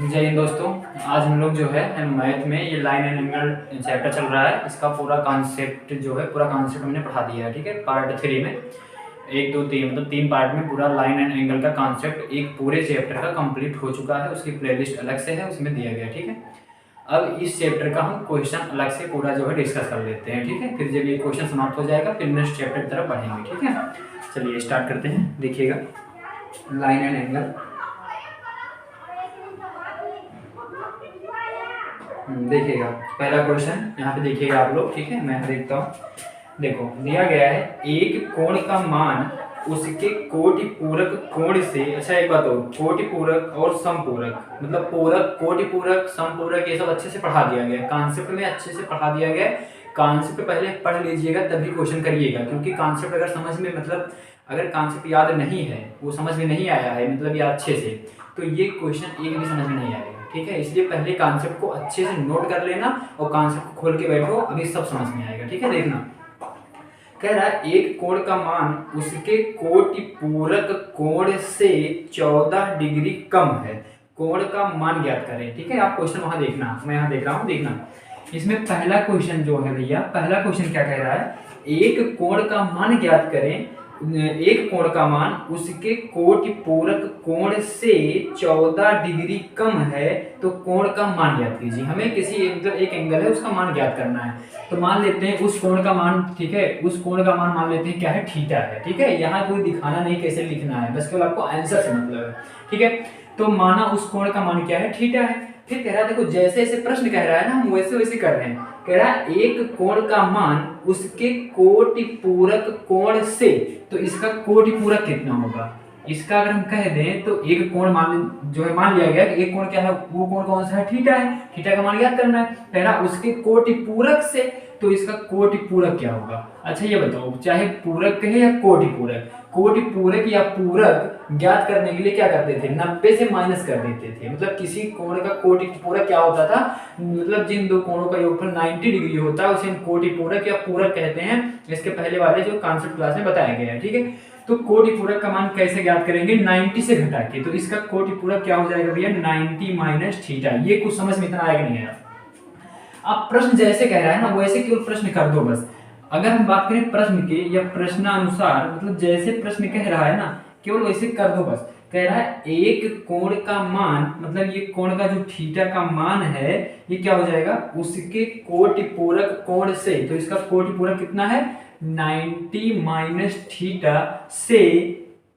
जय हिंद दोस्तों। आज हम लोग जो है मैथ में ये लाइन एंड एंगल चैप्टर चल रहा है। इसका पूरा कॉन्सेप्ट जो है पूरा कॉन्सेप्ट हमने पढ़ा दिया है। ठीक है, पार्ट 3 में 1 2 3 मतलब 3 पार्ट में पूरा लाइन एंड एंगल का कॉन्सेप्ट एक पूरे चैप्टर का कंप्लीट हो चुका है। उसकी प्लेलिस्ट अलग से है, उसमें दिया गया। ठीक है, अब इस चैप्टर का हम क्वेश्चन अलग से पूरा जो है डिस्कस कर लेते हैं। ठीक है, फिर जब ये क्वेश्चन समाप्त हो जाएगा फिर नेक्स्ट चैप्टर की तरफ बढ़ेंगे। ठीक है, चलिए स्टार्ट करते हैं। देखिएगा लाइन एंड एंगल। देखिएगा पहला क्वेश्चन यहाँ पे देखिएगा आप लोग। ठीक है, मैं देखता हूँ। देखो दिया गया है एक कोण का मान उसके कोटि पूरक कोण से। अच्छा एक बात और, कोटि पूरक और समपूरक मतलब पूरक, कोटि पूरक, समपूरक ये सब अच्छे से पढ़ा दिया गया है। कॉन्सेप्ट में अच्छे से पढ़ा दिया गया है। कॉन्सेप्ट पहले पढ़ लीजिएगा तभी क्वेश्चन करिएगा, क्योंकि कॉन्सेप्ट अगर समझ में मतलब अगर कॉन्सेप्ट याद नहीं है, वो समझ में नहीं आया है मतलब या अच्छे से, तो ये क्वेश्चन एक भी समझ में नहीं आएगा। ठीक है, इसलिए पहले कॉन्सेप्ट को अच्छे से नोट कर लेना और कॉन्सेप्ट को खोल के बैठो, अभी सब समझ में आएगा। ठीक है, देखना कह रहा है एक कोण का मान उसके कोटि पूरक कोण से 14 डिग्री कम है। कोण का मान ज्ञात करें। ठीक है, आप क्वेश्चन वहां देखना, मैं यहाँ देख रहा हूँ। देखना इसमें पहला क्वेश्चन जो है भैया, पहला क्वेश्चन क्या कह रहा है, एक कोण का मान ज्ञात करें। एक कोण का मान उसके कोटि पूरक कोण से 14 डिग्री कम है तो कोण का मान ज्ञात कीजिए। हमें किसी मतलब एक एंगल है उसका मान ज्ञात करना है। तो मान लेते हैं उस कोण का मान, ठीक है, उस कोण का मान मान लेते हैं क्या है, थीटा है। ठीक है, यहाँ कोई दिखाना नहीं कैसे लिखना है, बस केवल आपको आंसर से मतलब है। ठीक है, तो माना उस कोण का मान क्या है, थीटा है। फिर कह रहा है देखो जैसे जैसे प्रश्न कह रहा है ना, हम वैसे वैसे कर रहे हैं। कह रहा है एक कोण का मान उसके कोटि पूरक कोण से, तो इसका कोटि पूरक कितना होगा। इसका अगर हम कह दें तो एक कोण मान जो है मान लिया गया कि एक कोण क्या है, वो कोण कौन सा है, थीटा है। थीटा का मान ज्ञात करना है। कह रहा उसके कोटि पूरक से, तो इसका कोटि पूरक क्या होगा। अच्छा ये बताओ, चाहे पूरक कहे या कोटि पूरक, कोटि पूरक या पूरक ज्ञात करने के लिए क्या करते थे, 90 से माइनस कर देते थे। मतलब किसी कोण का कोटि पूरक क्या होता था, मतलब जिन दो कोणों का योगफल 90 डिग्री होता है उसे हम कोटि पूरक या पूरक कहते हैं। इसके पहले वाले जो कॉन्सेप्ट क्लास में बताया गया है। ठीक है, तो कोटि पूरक का मान कैसे ज्ञात करेंगे, 90 से घटा के। तो इसका कोटि पूरक क्या हो जाएगा भैया, 90 माइनस थीटा। ये कुछ समझ में इतना आएगा नहीं है। अब प्रश्न जैसे कह रहा है ना वैसे केवल प्रश्न कर दो बस। अगर हम बात करें प्रश्न के या प्रश्नानुसार, मतलब जैसे प्रश्न कह रहा है ना केवल वैसे कर दो बस। कह रहा है एक कोण का मान, मतलब ये कोण का जो थीटा का मान है ये क्या हो जाएगा, उसके कोटि पूरक कोण से। तो इसका कोटि पूरक कितना है, 90 माइनस थीटा से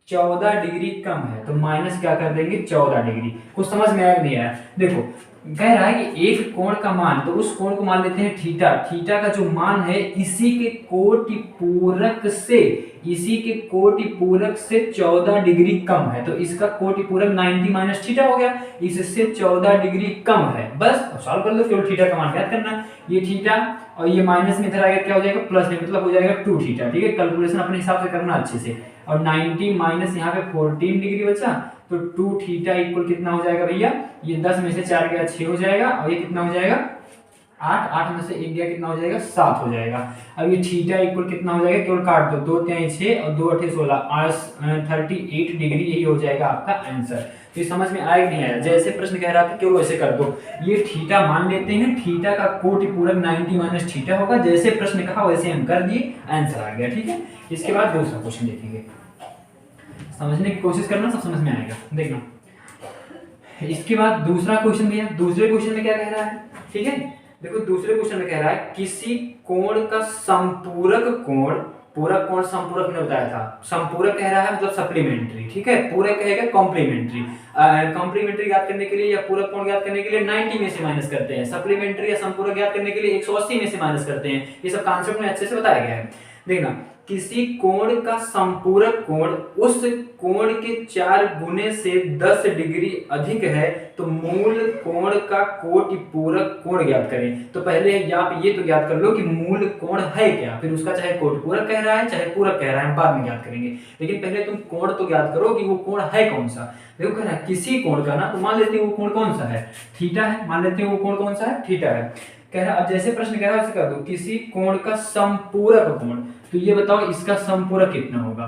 14 डिग्री कम है। तो माइनस क्या कर देंगे, 14 डिग्री। कुछ समझ में आया नहीं आया। देखो कह रहा है कि एक कोण का मान, तो उस कोण को मान लेते हैं थीटा। थीटा का जो मान है इसी के कोटि पूरक से, इसी के कोटि पूरक से 14 डिग्री कम है। तो इसका कोटि पूरक 90 माइनस थीटा हो गया, इससे 14 डिग्री कम है। बस सॉल्व कर लो, केवल थीटा का मान ज्ञात करना है। ये थीटा और ये माइनस में इधर आएगा क्या हो जाएगा, प्लस में, मतलब हो जाएगा 2 थीटा। ठीक है, कैलकुलेशन अपने हिसाब से करना अच्छे से। और 90 माइनस यहाँ पे 14 डिग्री बचा, तो 2 थीटा इक्वल कितना हो जाएगा भैया, ये 10 में से 4 गया 6 हो जाएगा, और ये कितना हो जाएगा 8, 8 में से 1 गया कितना हो जाएगा 7 हो जाएगा। अब ये थीटा इक्वल कितना हो जाएगा, केवल काट दो, 2 3 6 और 2 8 16, 38 डिग्री, यही हो जाएगा आपका आंसर। तो समझ में आएगा नहीं आया, जैसे प्रश्न कह रहा था केवल वैसे कर दो। ये थीटा मान लेते हैं, थीटा का कोटि पूरक 90 माइनस थीटा होगा। जैसे प्रश्न कहा वैसे हम कर दिए, आंसर आ गया। ठीक है, इसके बाद दूसरा क्वेश्चन देखेंगे, समझने की कोशिश करना, सब समझ में आएगा। देखना इसके बाद दूसरा क्वेश्चन दिया। दूसरे क्वेश्चन में क्या कह रहा है, ठीक है, देखो दूसरे क्वेश्चन में कह रहा है किसी कोण का संपूरक कोण, पूरक कोण संपूरक ने बताया था, संपूरक कह रहा है मतलब सप्लीमेंट्री। ठीक है, पूरक कहेगा कॉम्प्लीमेंट्री। कॉम्प्लीमेंट्री ज्ञात करने के लिए या पूरक कोण ज्ञात करने के लिए 90 में से माइनस करते हैं। सप्लीमेंट्री या संपूरक ज्ञात करने के लिए 180 में से माइनस करते हैं। ये सब कॉन्सेप्ट में अच्छे से बताया गया है। देखना किसी कोण का संपूरक कोण उस कोण के 4 गुने से 10 डिग्री अधिक है तो मूल कोण का कोटि पूरक कोण ज्ञात करें। तो पहले आप ये तो ज्ञात कर लो कि मूल कोण है क्या, फिर उसका चाहे कोटि पूरक कह रहा है चाहे पूरक कह रहा है, बाद में ज्ञात करेंगे। लेकिन पहले तुम कोण तो ज्ञात करो कि वो कोण है कौन सा। देखो कह रहा है किसी कोण का ना, तो मान लेते हैं वो कोण कौन सा है, थीटा है। मान लेते हैं वो कोण कौन सा है, थीटा है। कह रहा अब जैसे प्रश्न कह रहा है वैसे कर दो, किसी कोण का संपूरक कोण। तो ये बताओ इसका संपूरक कितना होगा।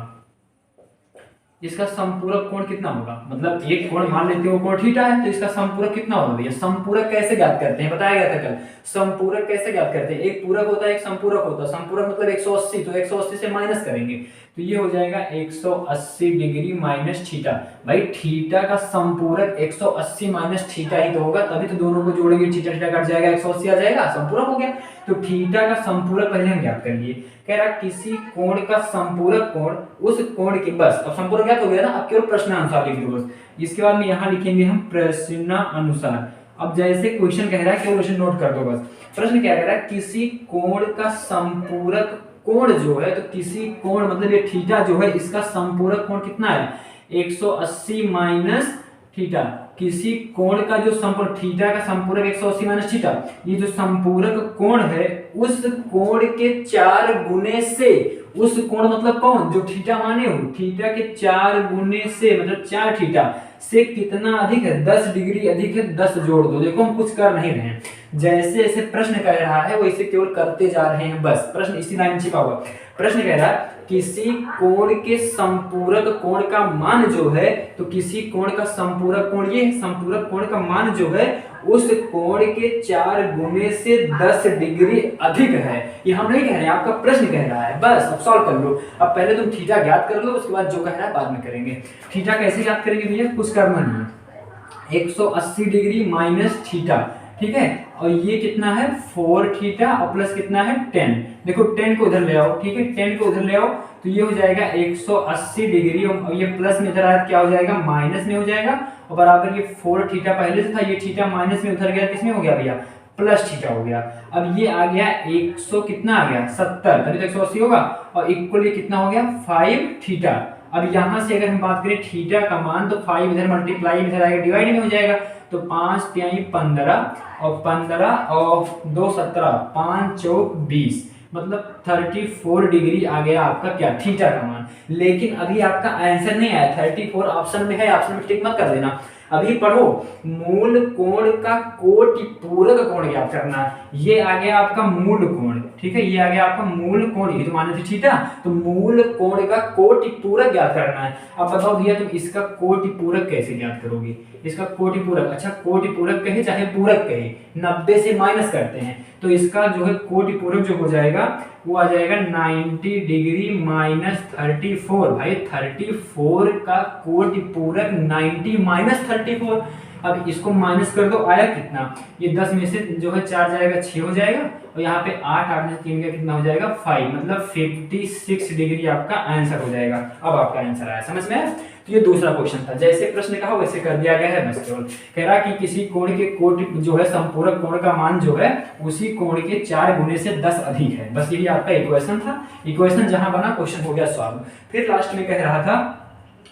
इसका समपूरक कोण कितना होगा, मतलब एक कोण मान लेते हो कोण थीटा है, तो इसका समपूरक कितना होगा भैया। समपूरक कैसे ज्ञात करते हैं बताया गया था कल। समपूरक कैसे ज्ञात करते हैं, एक पूरक होता है एक समपूरक होता है। समपूरक मतलब 180, तो 180 से माइनस करेंगे तो ये हो जाएगा 180 डिग्री माइनस थीटा। भाई थीटा का समपूरक 180 माइनस थीटा ही तो होगा, तभी तो दोनों को जोड़ेंगे थीटा थीटा कट जाएगा 180 आ जाएगा, समपूरक हो गया। तो थीटा का समपूरक पहले हम ज्ञात कर लिए। कह रहा किसी कोण का समपूरक कोण उस कोण के, बस अब समपूरक ज्ञात हो गया ना, अब केवल प्रश्नानुसार लिख दो बस। इसके बाद में यहाँ लिखेंगे हम प्रश्नानुसार। अब जैसे क्वेश्चन कह रहा है केवल क्वेश्चन नोट कर दो बस। प्रश्न क्या कह रहा है, किसी कोण का समपूरक कोण जो है, तो किसी कोण मतलब ये थीटा जो है, इसका समपूरक कोण कितना है 180 माइनस थीटा। किसी कोण का जो समपूरक, थीटा का समपूरक 180 माइनस थीटा, ये जो समपूरक कोण है उस कोण के 4 गुने से, उस कोण मतलब कौन जो थीटा माने हो, थीटा के 4 गुने से मतलब 4 थीटा से कितना अधिक है, 10 डिग्री अधिक है, 10 जोड़ दो। देखो हम कुछ कर नहीं रहे हैं, जैसे जैसे प्रश्न कह रहा है वैसे केवल करते जा रहे हैं बस। प्रश्न इसी लाइन छिपा हुआ। प्रश्न कह रहा है किसी कोण के समपूरक कोण का मान जो है, तो किसी कोण का समपूरक कोण, ये समपूरक कोण का मान जो है उस कोण के 4 गुने से 10 डिग्री अधिक है। ये हम नहीं कह रहे हैं, आपका प्रश्न कह रहा है बस। अब सॉल्व कर लो। अब पहले तुम थीटा ज्ञात कर लो, उसके बाद जो कह रहा है बाद में करेंगे। थीटा कैसे ज्ञात करेंगे भैया, कुछ करना नहीं है। 180 डिग्री माइनस थीटा, ठीक है, और ये कितना है 4 थीटा और प्लस कितना है 10। देखो 10 को उधर ले आओ, ठीक है, 10 को उधर ले आओ तो ये हो जाएगा 180 डिग्री और ये प्लस में इधर आया क्या हो जाएगा माइनस में हो जाएगा, और बराबर ये 4 थीटा पहले से था, ये थीटा माइनस में उधर गया, किसमें हो गया भैया प्लस थीटा हो गया। अब ये आ गया 100 कितना आ गया 70, तभी तो 180 होगा, और इक्वल ये कितना हो गया 5 थीटा। अब यहाँ से अगर हम बात करें थीटा का मान, तो 5 इधर मल्टीप्लाई इधर आएगा डिवाइड में हो जाएगा, तो 5 तिहाई 15 और 15 और 2 17, 5 चौक 20, मतलब 34 डिग्री आ गया आपका क्या थीटा का मान। लेकिन अभी आपका आंसर नहीं आया, 34 ऑप्शन में है, ऑप्शन में टिक मत कर देना। अभी पढ़ो, मूल कोण का कोटि पूरक कोण ज्ञात करना है। ये आ गया आपका मूल कोण, ठीक है, ये आ गया आपका मूल कोण, ये तो माने थे थीटा, तो मूल कोण का कोटि पूरक ज्ञात करना है। अब बताओ भैया तुम इसका कोटि पूरक कैसे ज्ञात करोगे, इसका कोटि पूरक, अच्छा कोटि पूरक कहे चाहे पूरक कहे, 90 से माइनस करते हैं, तो इसका जो है कोटि पूरक जो हो जाएगा वो आ जाएगा 90 डिग्री माइनस 34। भाई 34 का कोटि पूरक 90 माइनस 34। अब इसको माइनस कर दो, आया कितना, ये 10 में से जो है 4 जाएगा 6 हो जाएगा, और यहाँ पे 8 में से 3 का कितना हो जाएगा 5, मतलब 56 डिग्री आपका आंसर हो जाएगा। अब आपका आंसर आया, समझ में आया। तो ये दूसरा क्वेश्चन था, जैसे प्रश्न कहा वैसे कर दिया गया है बस। केवल कह रहा कि किसी कोण के कोटि जो है समपूरक कोण का मान जो है उसी कोण के 4 गुने से 10 अधिक है। बस यही आपका इक्वेशन था। इक्वेशन जहां बना क्वेश्चन हो गया सॉल्व। फिर लास्ट में कह रहा था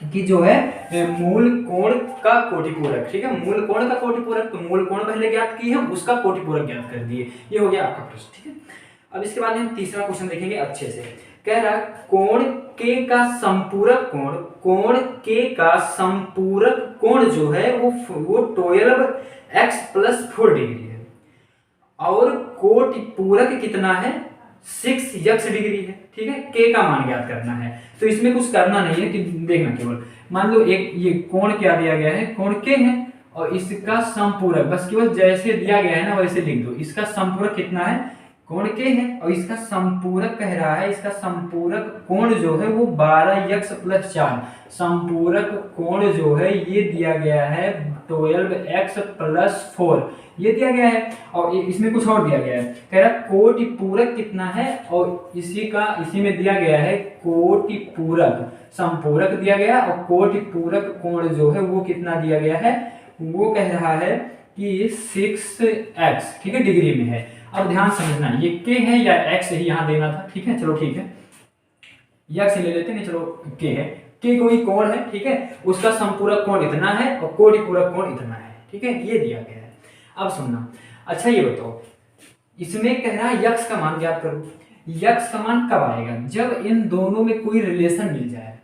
कि जो है मूल कोण का कोटिपूरक, ठीक है, मूल कोण का कोटिपूरक, तो मूल कोण पहले ज्ञात की हम, उसका कोटिपूरक ज्ञात कर दिए। ये हो गया आपका प्रश्न, ठीक है। अब इसके बाद हम तीसरा क्वेश्चन देखेंगे अच्छे से। कह रहा कोण के का संपूरक कोण, कोण के का संपूरक कोण जो है वो 12x + 4 डिग्री है, और कोटिपूरक कितना है 6x डिग्री है, ठीक है। के का मान ज्ञात करना है, तो इसमें कुछ करना नहीं है कि देखना, केवल मान लो एक ये कोण क्या दिया गया है, कोण के है, और इसका संपूरक बस केवल जैसे दिया गया है ना वैसे लिख दो। इसका संपूरक कितना है, कोण के है, और इसका संपूरक कह रहा है, इसका संपूरक कोण जो है वो 12x + 4, संपूरक कोण जो है ये दिया गया है 12x + 4, ये दिया गया है। और इसमें कुछ और दिया गया है, कह रहा कोटिपूरक कितना है, और इसी में दिया गया है कोटिपूरक, संपूरक दिया गया, और कोटिपूरक कोण जो है वो कितना दिया गया है, वो कह रहा है कि 6x, ठीक है, डिग्री में है। अब ध्यान समझना, ये के है या x ही यहाँ देना था, ठीक है, चलो ठीक है, x ले लेते हैं, चलो के है, के कोई कोण है, ठीक है, उसका संपूरक कोण इतना है और कोटिपूरक कोण इतना है, ठीक है, ये दिया गया है। अब सुनना, अच्छा ये बताओ, इसमें कह रहा है यक्स का मान ज्ञात करो। यक्स का मान कब आएगा, जब इन दोनों में कोई रिलेशन मिल जाए।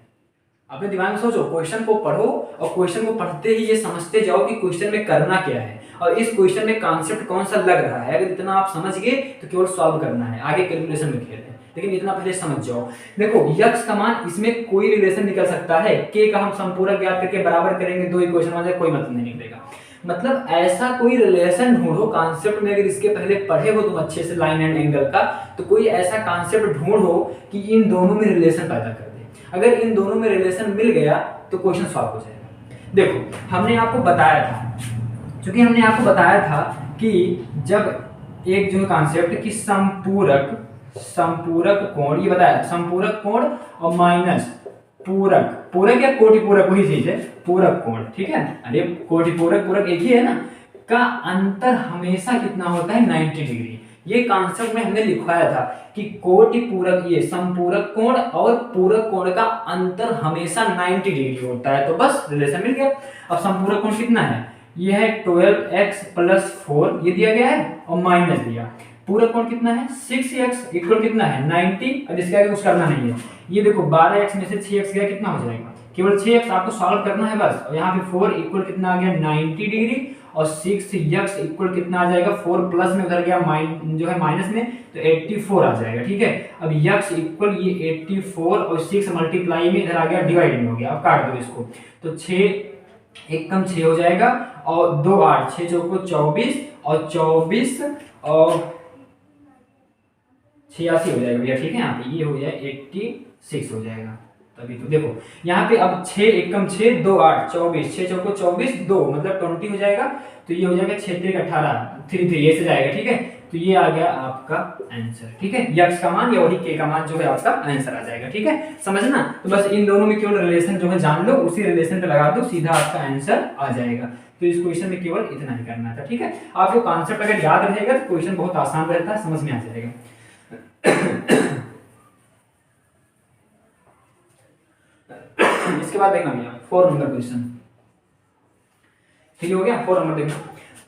अपने दिमाग में सोचो, क्वेश्चन को पढ़ो और क्वेश्चन को पढ़ते ही ये समझते जाओ कि क्वेश्चन में करना क्या है, और इस क्वेश्चन में कॉन्सेप्ट कौन सा लग रहा है। अगर इतना आप समझ गए तो केवल सॉल्व करना है, आगे कैलकुलेशन में खेल है, लेकिन इतना पहले समझ जाओ। देखो यक्स का मान, इसमें कोई रिलेशन निकल सकता है, के का हम संपूरक ज्ञात करके बराबर करेंगे, दो इक्वेशन में कोई मतलब नहीं निकलेगा। मतलब ऐसा कोई रिलेशन ढूंढो कॉन्सेप्ट में, अगर इसके पहले पढ़े हो तुम अच्छे से लाइन एंड एंगल का, तो कोई ऐसा कॉन्सेप्ट ढूंढो कि इन दोनों में रिलेशन पैदा कर दे। अगर इन दोनों में रिलेशन मिल गया तो क्वेश्चन सॉल्व हो जाएगा। देखो हमने आपको बताया था, क्योंकि हमने आपको बताया था कि जब एक जो कॉन्सेप्ट कि संपूरक कोण, ये बताया संपूरक कोण और माइनस पूरक, पूरक या कोटि पूरक वही चीज है, पूरक कोण, ठीक है। अरे कोटि पूरक पूरक एक ही है ना, का अंतर हमेशा कितना होता है 90 डिग्री। ये कॉन्सेप्ट में हमने लिखवाया था कि कोटि पूरक, ये संपूरक कोण और पूरक कोण का अंतर हमेशा 90 डिग्री होता है। तो बस रिलेशन मिल गया। अब संपूरक कोण कितना है, ये है 12x + 4 ये दिया गया है और माइनस दिया। पूरक कोण कितना है 6x इक्वल कितना है 90। अब इसके आगे कुछ करना नहीं है। ये देखो 12x में से 6x गया कितना हो जाएगा, केवल 6x आपको सॉल्व करना है बस। और यहाँ पे 4 इक्वल कितना आ गया 90 डिग्री और 6x इक्वल कितना आ जाएगा 4 प्लस में उधर गया जो है माइनस में, तो 84 आ जाएगा, ठीक है। अब x इक्वल ये 84 और 6 मल्टीप्लाई में इधर आ गया डिवाइड में हो गया। अब काट दो इसको, तो 6 एक कम 6 हो जाएगा और 2 8 6 चौको 24 और 24 और 86 हो जाएगा भैया, ठीक है। यहाँ पे ये हो जाए 86 हो जाएगा। तभी तो देखो यहाँ पे अब 6 एक कम 6 2 8 24 6 चौको 24 2 मतलब 20 हो जाएगा। तो ये हो जाएगा 6 3 18 3 3 ये से जाएगा, ठीक है। तो ये आ गया आपका आंसर, ठीक है। यक्स का मान या वही के का मान जो है आपका आंसर आ जाएगा, ठीक है। समझना, तो बस इन दोनों में केवल रिलेशन जो है जान लो, उसी रिलेशन पे लगा दो, सीधा आपका आंसर आ जाएगा। तो इस क्वेश्चन में केवल इतना ही करना था, ठीक है। आपको कॉन्सेप्ट अगर याद रहेगा तो क्वेश्चन बहुत आसान रहता है, समझ में आ जाएगा। इसके बाद देखना भैया 4 नंबर क्वेश्चन, ठीक हो गया। 4 नंबर देखना,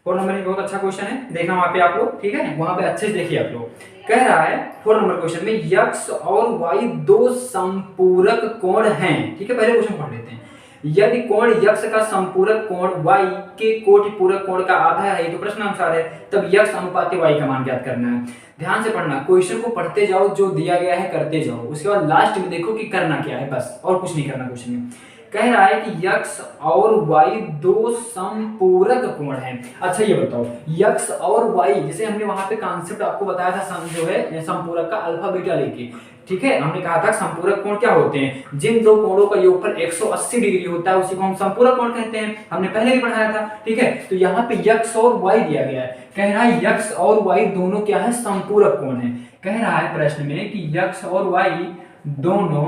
4 नंबर बहुत अच्छा क्वेश्चन है, देखना वहां पे आप लोग, ठीक है। वहां पे अच्छे से देखिए आप लोग। कह रहा है 4 नंबर क्वेश्चन में यक्स और वाई दो संपूरक कोण हैं, ठीक है। पहले क्वेश्चन पढ़ लेते हैं। यदि कोण यक्स का संपूरक कोण वाई के कोटि पूरक कोण का आधा है, तो प्रश्न अनुसार है, तब यक्स अनुपात वाई का मान ज्ञात करना है। ध्यान से पढ़ना, क्वेश्चन को पढ़ते जाओ, जो दिया गया है करते जाओ, उसके बाद लास्ट में देखो कि करना क्या है, बस और कुछ नहीं करना क्वेश्चन में। कह रहा है कि यक्स और वाई दो संपूरक कोण हैं। अच्छा ये बताओ, यक्स और वाई, जैसे हमने वहां पे कॉन्सेप्ट आपको बताया था जो है संपूरक का अल्फा बीटा लेके, ठीक है। हमने कहा था संपूरक कोण क्या होते हैं, जिन दो कोणों का योगफल 180 डिग्री होता है उसी को हम संपूरक कोण कहते हैं, हमने पहले भी पढ़ाया था, ठीक है। तो यहाँ पे यक्स और वाई दिया गया है, कह रहा है यक्स और वाई दोनों क्या है संपूरक कोण है। कह रहा है प्रश्न में कि यक्स और वाई दोनों,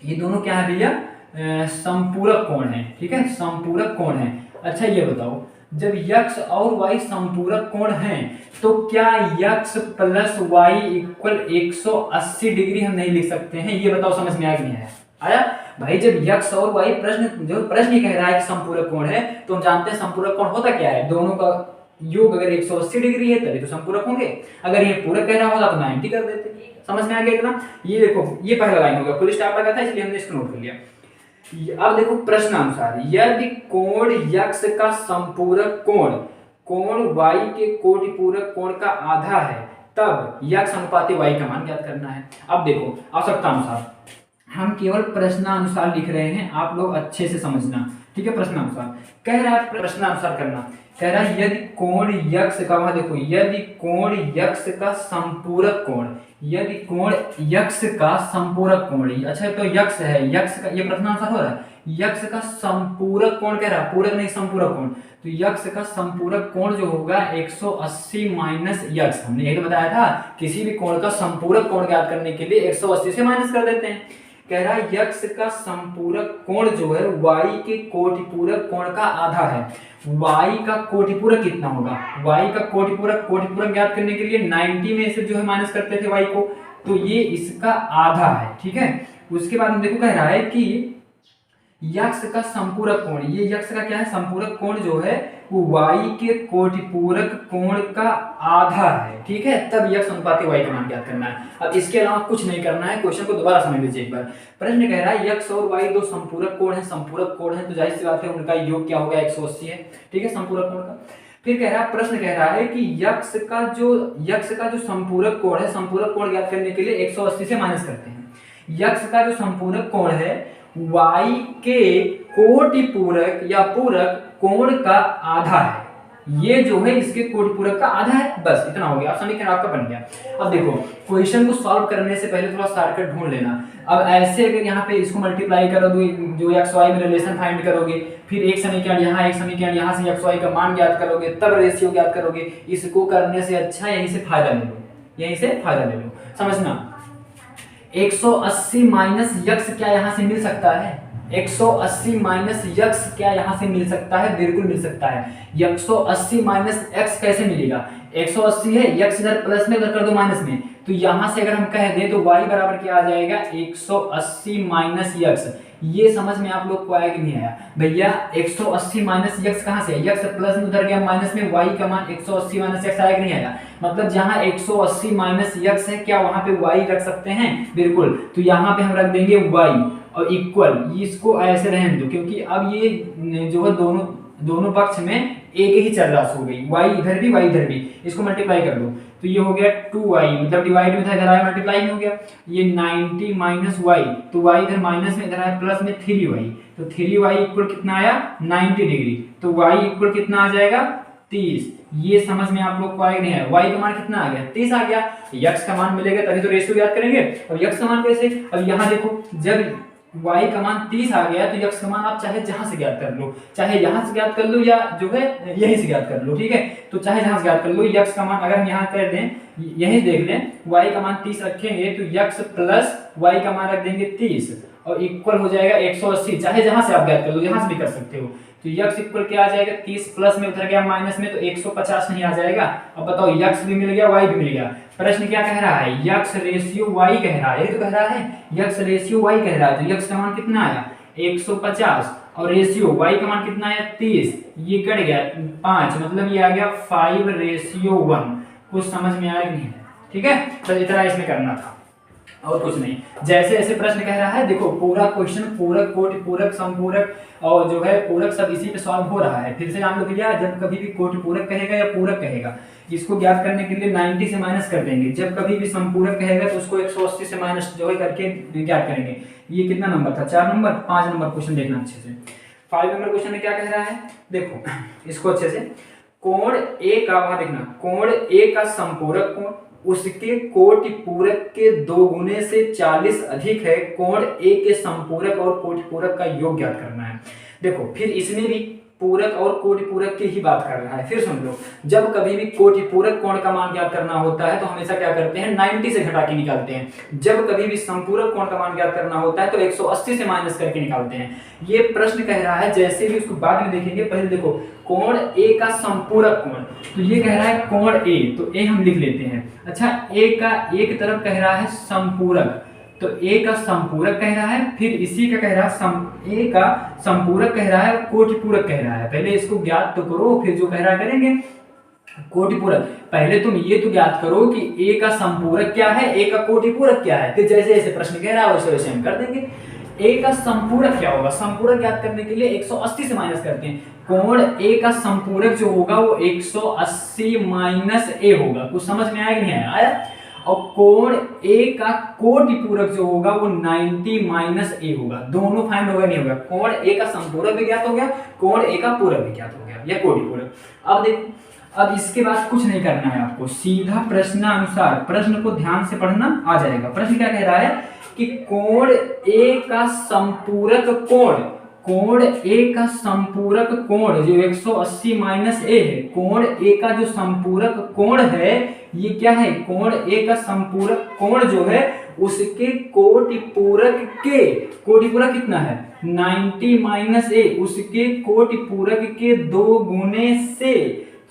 ये दोनों क्या है भैया संपूरक कोण है, ठीक है, संपूरक कोण है। अच्छा ये बताओ, जब यक्स और वाई संपूरक कोण हैं तो क्या x plus y equal 180 degree हम नहीं लिख सकते हैं? ये बताओ, समझ में आ गया है? आया भाई, जब यक्स और वाई प्रश्न ही कह रहा है कि संपूरक कोण है, तो हम जानते हैं संपूरक कोण होता क्या है, दोनों का योग अगर 180 डिग्री है तभी तो संपूरक होंगे। अगर ये पूरक कह रहा होता तो 90 कर देते। समझ में आ गया इतना? ये देखो, ये पहला लाइन हो गया, फुल स्टॉप लगा था इसलिए हमने इसको नोट कर लिया। अब देखो प्रश्न अनुसार, यदि कोण यक्स का संपूरक कोण वाई के कोटि पूरक कोण का आधा है, तब यक्स अनुपात वाई का मान ज्ञात करना है। अब देखो आवश्यकता अनुसार, हम केवल प्रश्नानुसार लिख रहे हैं, आप लोग अच्छे से समझना, ठीक है। प्रश्नानुसार कह रहा है, प्रश्नानुसार करना, कह रहा है यदि कोण यक्स का, वहां देखो, यदि कोण यक्स का संपूरक कोण, यदि कोण यक्स का संपूरक कोण, अच्छा तो यक्स है, यक्स का, ये प्रश्नानुसार हो रहा है, यक्स का संपूरक कोण कह रहा है, पूरक नहीं संपूरक कोण, तो यक्स का संपूरक कोण जो होगा 180 माइनस यक्स। हमने यही तो बताया था, किसी भी कोण का संपूरक कोण ज्ञात करने के लिए 180 से माइनस कर देते हैं। कह रहा है यक्स का संपूरक कोण जो है वाई के कोटिपूरक कोण का आधा है। वाई का कोटिपूरक कितना होगा, वाई का कोटिपूरक ज्ञात करने के लिए 90 में से जो है माइनस करते थे वाई को, तो ये इसका आधा है, ठीक है। उसके बाद हम देखो कह रहा है कि यक्स का संपूरक कोण, ये यक्स का क्या है संपूरक कोण जो है वो वाई के कोटिपूरक कोण का आधा है, ठीक है। तब यक्स अनुपात वाई का मान ज्ञात करना है। अब इसके अलावा कुछ नहीं करना है, क्वेश्चन को दोबारा समझ लीजिए एक बार। प्रश्न कह रहा है यक्स और वाई दो संपूरक कोण है, संपूरक कोण है तो जाहिर सी बात है उनका योग क्या होगा 180 है, ठीक है, संपूरक कोण का। फिर कह रहा है, प्रश्न कह रहा है कि यक्ष का जो संपूरक कोण है, संपूरक कोण ज्ञात करने के लिए 180 से माइनस करते हैं। यक्ष का जो संपूरक कोण है y के कोटि पूरक या पूरक कोण का आधा है। ये जो है इसके कोटि पूरक का आधा है। बस इतना हो गया, समीकरण आपका बन गया। अब देखो क्वेश्चन को सॉल्व करने से पहले थोड़ा शॉर्टकट ढूंढ लेना। अब ऐसे अगर यहाँ पे इसको मल्टीप्लाई करो, जो एक्स वाई में रिलेशन फाइंड करोगे, फिर एक समीकरण यहाँ, एक समीकरण यहाँ से एक्स वाई का मान ज्ञात करोगे, तब रेशियो ज्ञात करोगे। इसको करने से अच्छा यहीं से फायदा ले लो, यहीं से फायदा ले लो। समझना, 180 माइनस यक्स क्या यहाँ से मिल सकता है? 180 माइनस यक्स क्या यहाँ से मिल सकता है? बिल्कुल मिल सकता है। 180 माइनस एक्स कैसे मिलेगा? 180 है, यक्स इधर प्लस में, उधर कर दो माइनस में, तो यहाँ से अगर हम कह दें तो y बराबर क्या आ जाएगा? 180 माइनस यक्स। ये समझ में आप लोग को आया कि नहीं आया? भैया 180 माइनस यक्स कहाँ से है? यक्स प्लस में उधर गया माइनस में, y का मान 180 माइनस यक्स आया कि नहीं आया? मतलब जहाँ 180 माइनस यक्स है, क्या वहां पे y रख सकते हैं? बिल्कुल। तो यहाँ पे हम रख देंगे y और इक्वल, इसको ऐसे रहने दो, क्योंकि अब ये जो है दोनों पक्ष में एक ही चरराशि हो गई, y इधर भी y इधर भी, इसको मल्टीप्लाई कर दो तो ये हो गया 2y, मतलब डिवाइड में था, इधर आया मल्टीप्लाई में हो गया। ये 90 माइनस y, तो y इधर माइनस में, इधर आया प्लस में 3y, तो 3y इक्वल कितना आया? 90 डिग्री। तो y इक्वल कितना आ जाएगा? 30। ये समझ में आप लोग को आएगा नहीं है? y का मान कितना आ गया? 30 आ गया। यक्स का मान मिलेगा तभी तो रेशियो याद करेंगे। और यक्स का मान कैसे? अब यहाँ देखो, जब y का मान 30 आ गया तो यक्स का मान आप चाहे जहां से ज्ञात कर लो, चाहे यहां से ज्ञात कर लो या जो है यहीं से ज्ञात कर लो, ठीक है? तो चाहे जहां से ज्ञात कर लो। यक्स का मान अगर हम यहाँ कर दें, यही देख लें, y का मान 30 रखेंगे तो यक्स प्लस y का मान रख देंगे 30 और इक्वल हो जाएगा 180। चाहे जहां से आप ज्ञात कर लो, यहां से भी कर सकते हो। तो यक्स इक्वल क्या आ जाएगा? 30 प्लस में उधर गया माइनस में, तो 150 नहीं आ जाएगा। अब बताओ, यक्स भी मिल गया, y भी मिल गया। प्रश्न क्या कह रहा है? यक्स रेशियो y कह रहा है, ये तो कह रहा है यक्स रेशियो y कह रहा है। तो यक्स का मान कितना आया? 150 और रेशियो y का मान कितना आया? 30। ये कट गया 5, मतलब ये आ गया 5:1। कुछ समझ में आया नहीं है? ठीक है, तो इतना इसमें करना था और कुछ नहीं। जैसे ऐसे प्रश्न कह रहा है, देखो पूरा क्वेश्चन पूरक, कोटि पूरक, संपूरक और जो है पूरक सब इसी पे सॉल्व हो रहा है। फिर से जान लो भैया, जब कभी भी कोटि पूरक कहेगा या पूरक कहेगा, इसको ज्ञात करने के लिए 90 से माइनस कर देंगे। जब कभी भी संपूरक कहेगा तो उसको 180 से माइनस जो है करके ज्ञात करेंगे। ये कितना नंबर था? 4 नंबर। 5 नंबर क्वेश्चन देखना अच्छे से। 5 नंबर क्वेश्चन में क्या कह रहा है? देखो इसको अच्छे से, कोण ए का, वहां देखना, कोण ए का संपूरक कोण उसके कोटि पूरक के 2 गुने से 40 अधिक है। कोण ए के संपूरक और कोटि पूरक का योग ज्ञात करना है। देखो फिर इसमें भी पूरक और कोटि पूरक की ही बात कर रहा है। फिर सुन लो, जब कभी भी कोटि पूरक कोण का मान ज्ञात करना होता है तो हमेशा क्या करते हैं? 90 से घटा के निकालते हैं। जब कभी भी संपूरक कोण का मान ज्ञात करना होता है तो 180 से माइनस करके निकालते हैं। ये प्रश्न कह रहा है, जैसे भी उसको बाद में देखेंगे, पहले देखो कोण ए का संपूरक कोण, तो ये कह रहा है कोण ए, तो ए हम लिख लेते हैं। अच्छा, ए का एक तरफ कह रहा है संपूरक, तो ए का संपूरक कह रहा है, फिर इसी का कह रहा है ए का संपूरक कह रहा है, कोटि पूरक कह रहा है। पहले इसको ज्ञात तो करो, फिर जो कह रहा है करेंगे। कोटि पूरक, पहले तुम ये तो ज्ञात करो कि ए का संपूरक क्या है, ए का कोटि पूरक क्या है, फिर जैसे जैसे प्रश्न कह रहा है वैसे वैसे हम कर देंगे। ए का संपूरक क्या होगा? संपूरक ज्ञात करने के लिए 180 से माइनस करते हैं। कोण ए का संपूरक जो होगा वो 180 माइनस ए होगा। कुछ समझ में आया कि नहीं आया? और कोण ए का कोटि पूरक जो होगा वो 90 माइनस ए होगा। दोनों फाइंड होगा नहीं होगा? कोण ए का संपूरक भी ज्ञात हो गया, कोण ए का पूरक भी ज्ञात हो गया, या कोटि पूरक। अब देखो, अब इसके बाद कुछ नहीं करना है आपको, सीधा प्रश्नानुसार प्रश्न को ध्यान से पढ़ना आ जाएगा। प्रश्न क्या कह रहा है कि कोण ए का संपूरक कोण, कोण ए का संपूरक कोण जो 180 माइनस ए है, कोण ए का जो संपूरक कोण है ये क्या है? कोण ए का संपूरक कोण जो है उसके कोटि पूरक के, कोटि पूरक कितना है? 90 माइनस ए, उसके कोटि पूरक के 2 गुने से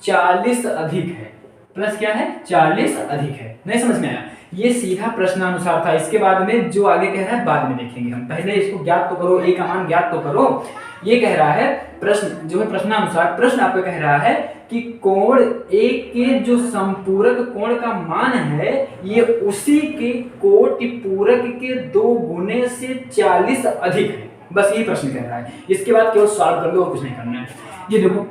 40 अधिक है। प्लस क्या है? 40 अधिक है। नहीं समझ में आया? ये सीधा प्रश्नानुसार था। इसके बाद में जो आगे कह रहा है बाद में देखेंगे हम, पहले इसको ज्ञात तो करो, ए का मान ज्ञात तो करो। ये कह रहा है प्रश्न जो है प्रश्नानुसार, प्रश्न आपको कह रहा है कि कोण ए के जो संपूरक कोण का मान है ये उसी के कोटि पूरक के 2 गुने से 40 अधिक है। बस यही प्रश्न कह रहा है। इसके बाद केवल सॉल्व कर लो और कुछ नहीं करना है। ये देखो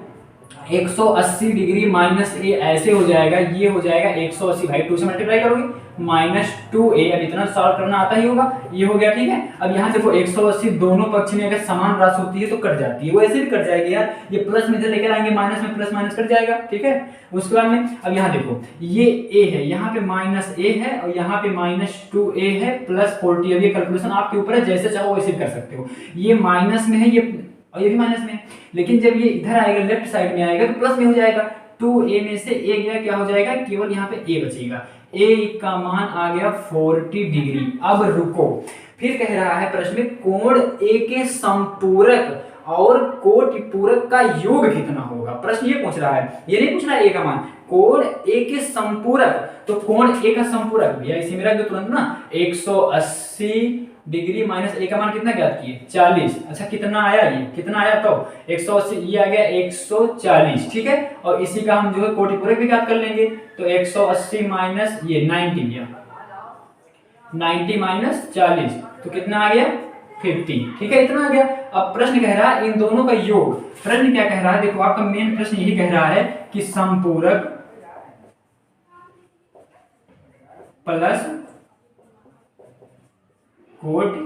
180 डिग्री माइनस ए ऐसे हो जाएगा, ये हो जाएगा 180 भाई 2 से मल्टीप्लाई करोगे माइनस 2a। अब इतना सॉल्व करना आता ही होगा, ये हो गया ठीक है। अब यहाँ देखो 180 दोनों पक्ष में अगर समान राशि होती है तो कट जाती है, वो ऐसे भी कट जाएगी यार, ये प्लस में से लेकर आएंगे माइनस में, प्लस माइनस कट जाएगा ठीक है। उसके बाद में अब यहाँ देखो ये a है, यहाँ पे माइनस a है और यहाँ पे माइनस 2a है प्लस 40। अब ये कैलकुलेशन आपके ऊपर है, जैसे चाहो वैसे कर सकते हो। ये माइनस में है ये और ये भी माइनस में है, लेकिन जब ये इधर आएगा लेफ्ट साइड में आएगा तो प्लस में हो जाएगा। 2a में से a गया, क्या हो जाएगा, केवल यहाँ पे a बचेगा। a का मान आ गया 40 डिग्री। अब रुको, फिर कह रहा है प्रश्न में कोण a के संपूरक और कोटि पूरक का योग कितना होगा। प्रश्न ये पूछ रहा है, ये नहीं पूछ रहा है a का मान, कोण a के संपूरक। तो कोण a का संपूरक भैया इसी में रख दो तुरंत ना, 180 डिग्री माइनस a का मान कितना ज्ञात किए 40। अच्छा कितना आया, ये कितना आया तो 180, ये आ गया 140 ठीक है। और इसी का हम जो है कोटि पूरक भी ज्ञात कर लेंगे, तो 180 माइनस ये 90 गया, 90 माइनस 40 तो कितना आ गया 50 ठीक है, इतना आ गया। अब प्रश्न कह रहा है इन दोनों का योग। प्रश्न क्या कह रहा है, देखो आपका मेन प्रश्न यही कह रहा है कि संपूरक प्लस कोटि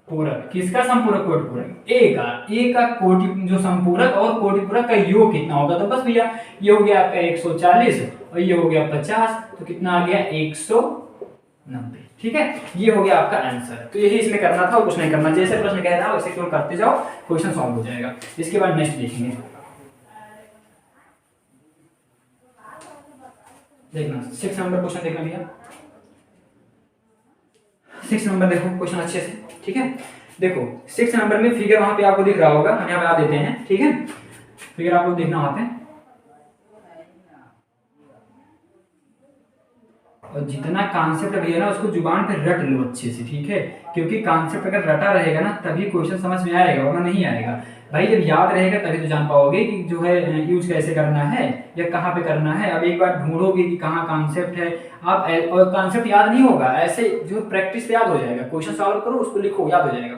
पूरक, किसका संपूरक कोटि पूरक, ए का कोटि जो संपूरक और कोटि पूरक का योग कितना होगा। तो बस भैया ये हो गया आपका 140 और ये हो गया 50, तो कितना आ गया 190 ठीक है। ये हो गया आपका आंसर। तो यही इसमें करना था और कुछ नहीं करना, जैसे प्रश्न कह रहा है वैसे केवल करते जाओ, क्वेश्चन सॉल्व हो जाएगा। इसके बाद नेक्स्ट देखेंगे, देखना 6 नंबर क्वेश्चन देखना भैया, 6 नंबर देखो क्वेश्चन अच्छे से ठीक है। देखो 6 नंबर में फिगर वहां पे आपको दिख रहा होगा, हम यहाँ पे आप देते हैं ठीक है, फिगर आपको देखना वहां पे, और जितना कॉन्सेप्ट भैया ना उसको जुबान पे रट लो अच्छे से ठीक है, क्योंकि कॉन्सेप्ट अगर रटा रहेगा ना तभी क्वेश्चन समझ में आएगा, वरना नहीं आएगा भाई। जब याद रहेगा तभी तो जान पाओगे कि जो है यूज कैसे करना है या कहाँ पे करना है। अब एक बार ढूंढोगे कि कहाँ कॉन्सेप्ट है आप, और कॉन्सेप्ट याद नहीं होगा, ऐसे जो प्रैक्टिस पे याद हो जाएगा। क्वेश्चन सॉल्व करो, उसको लिखो, याद हो जाएगा।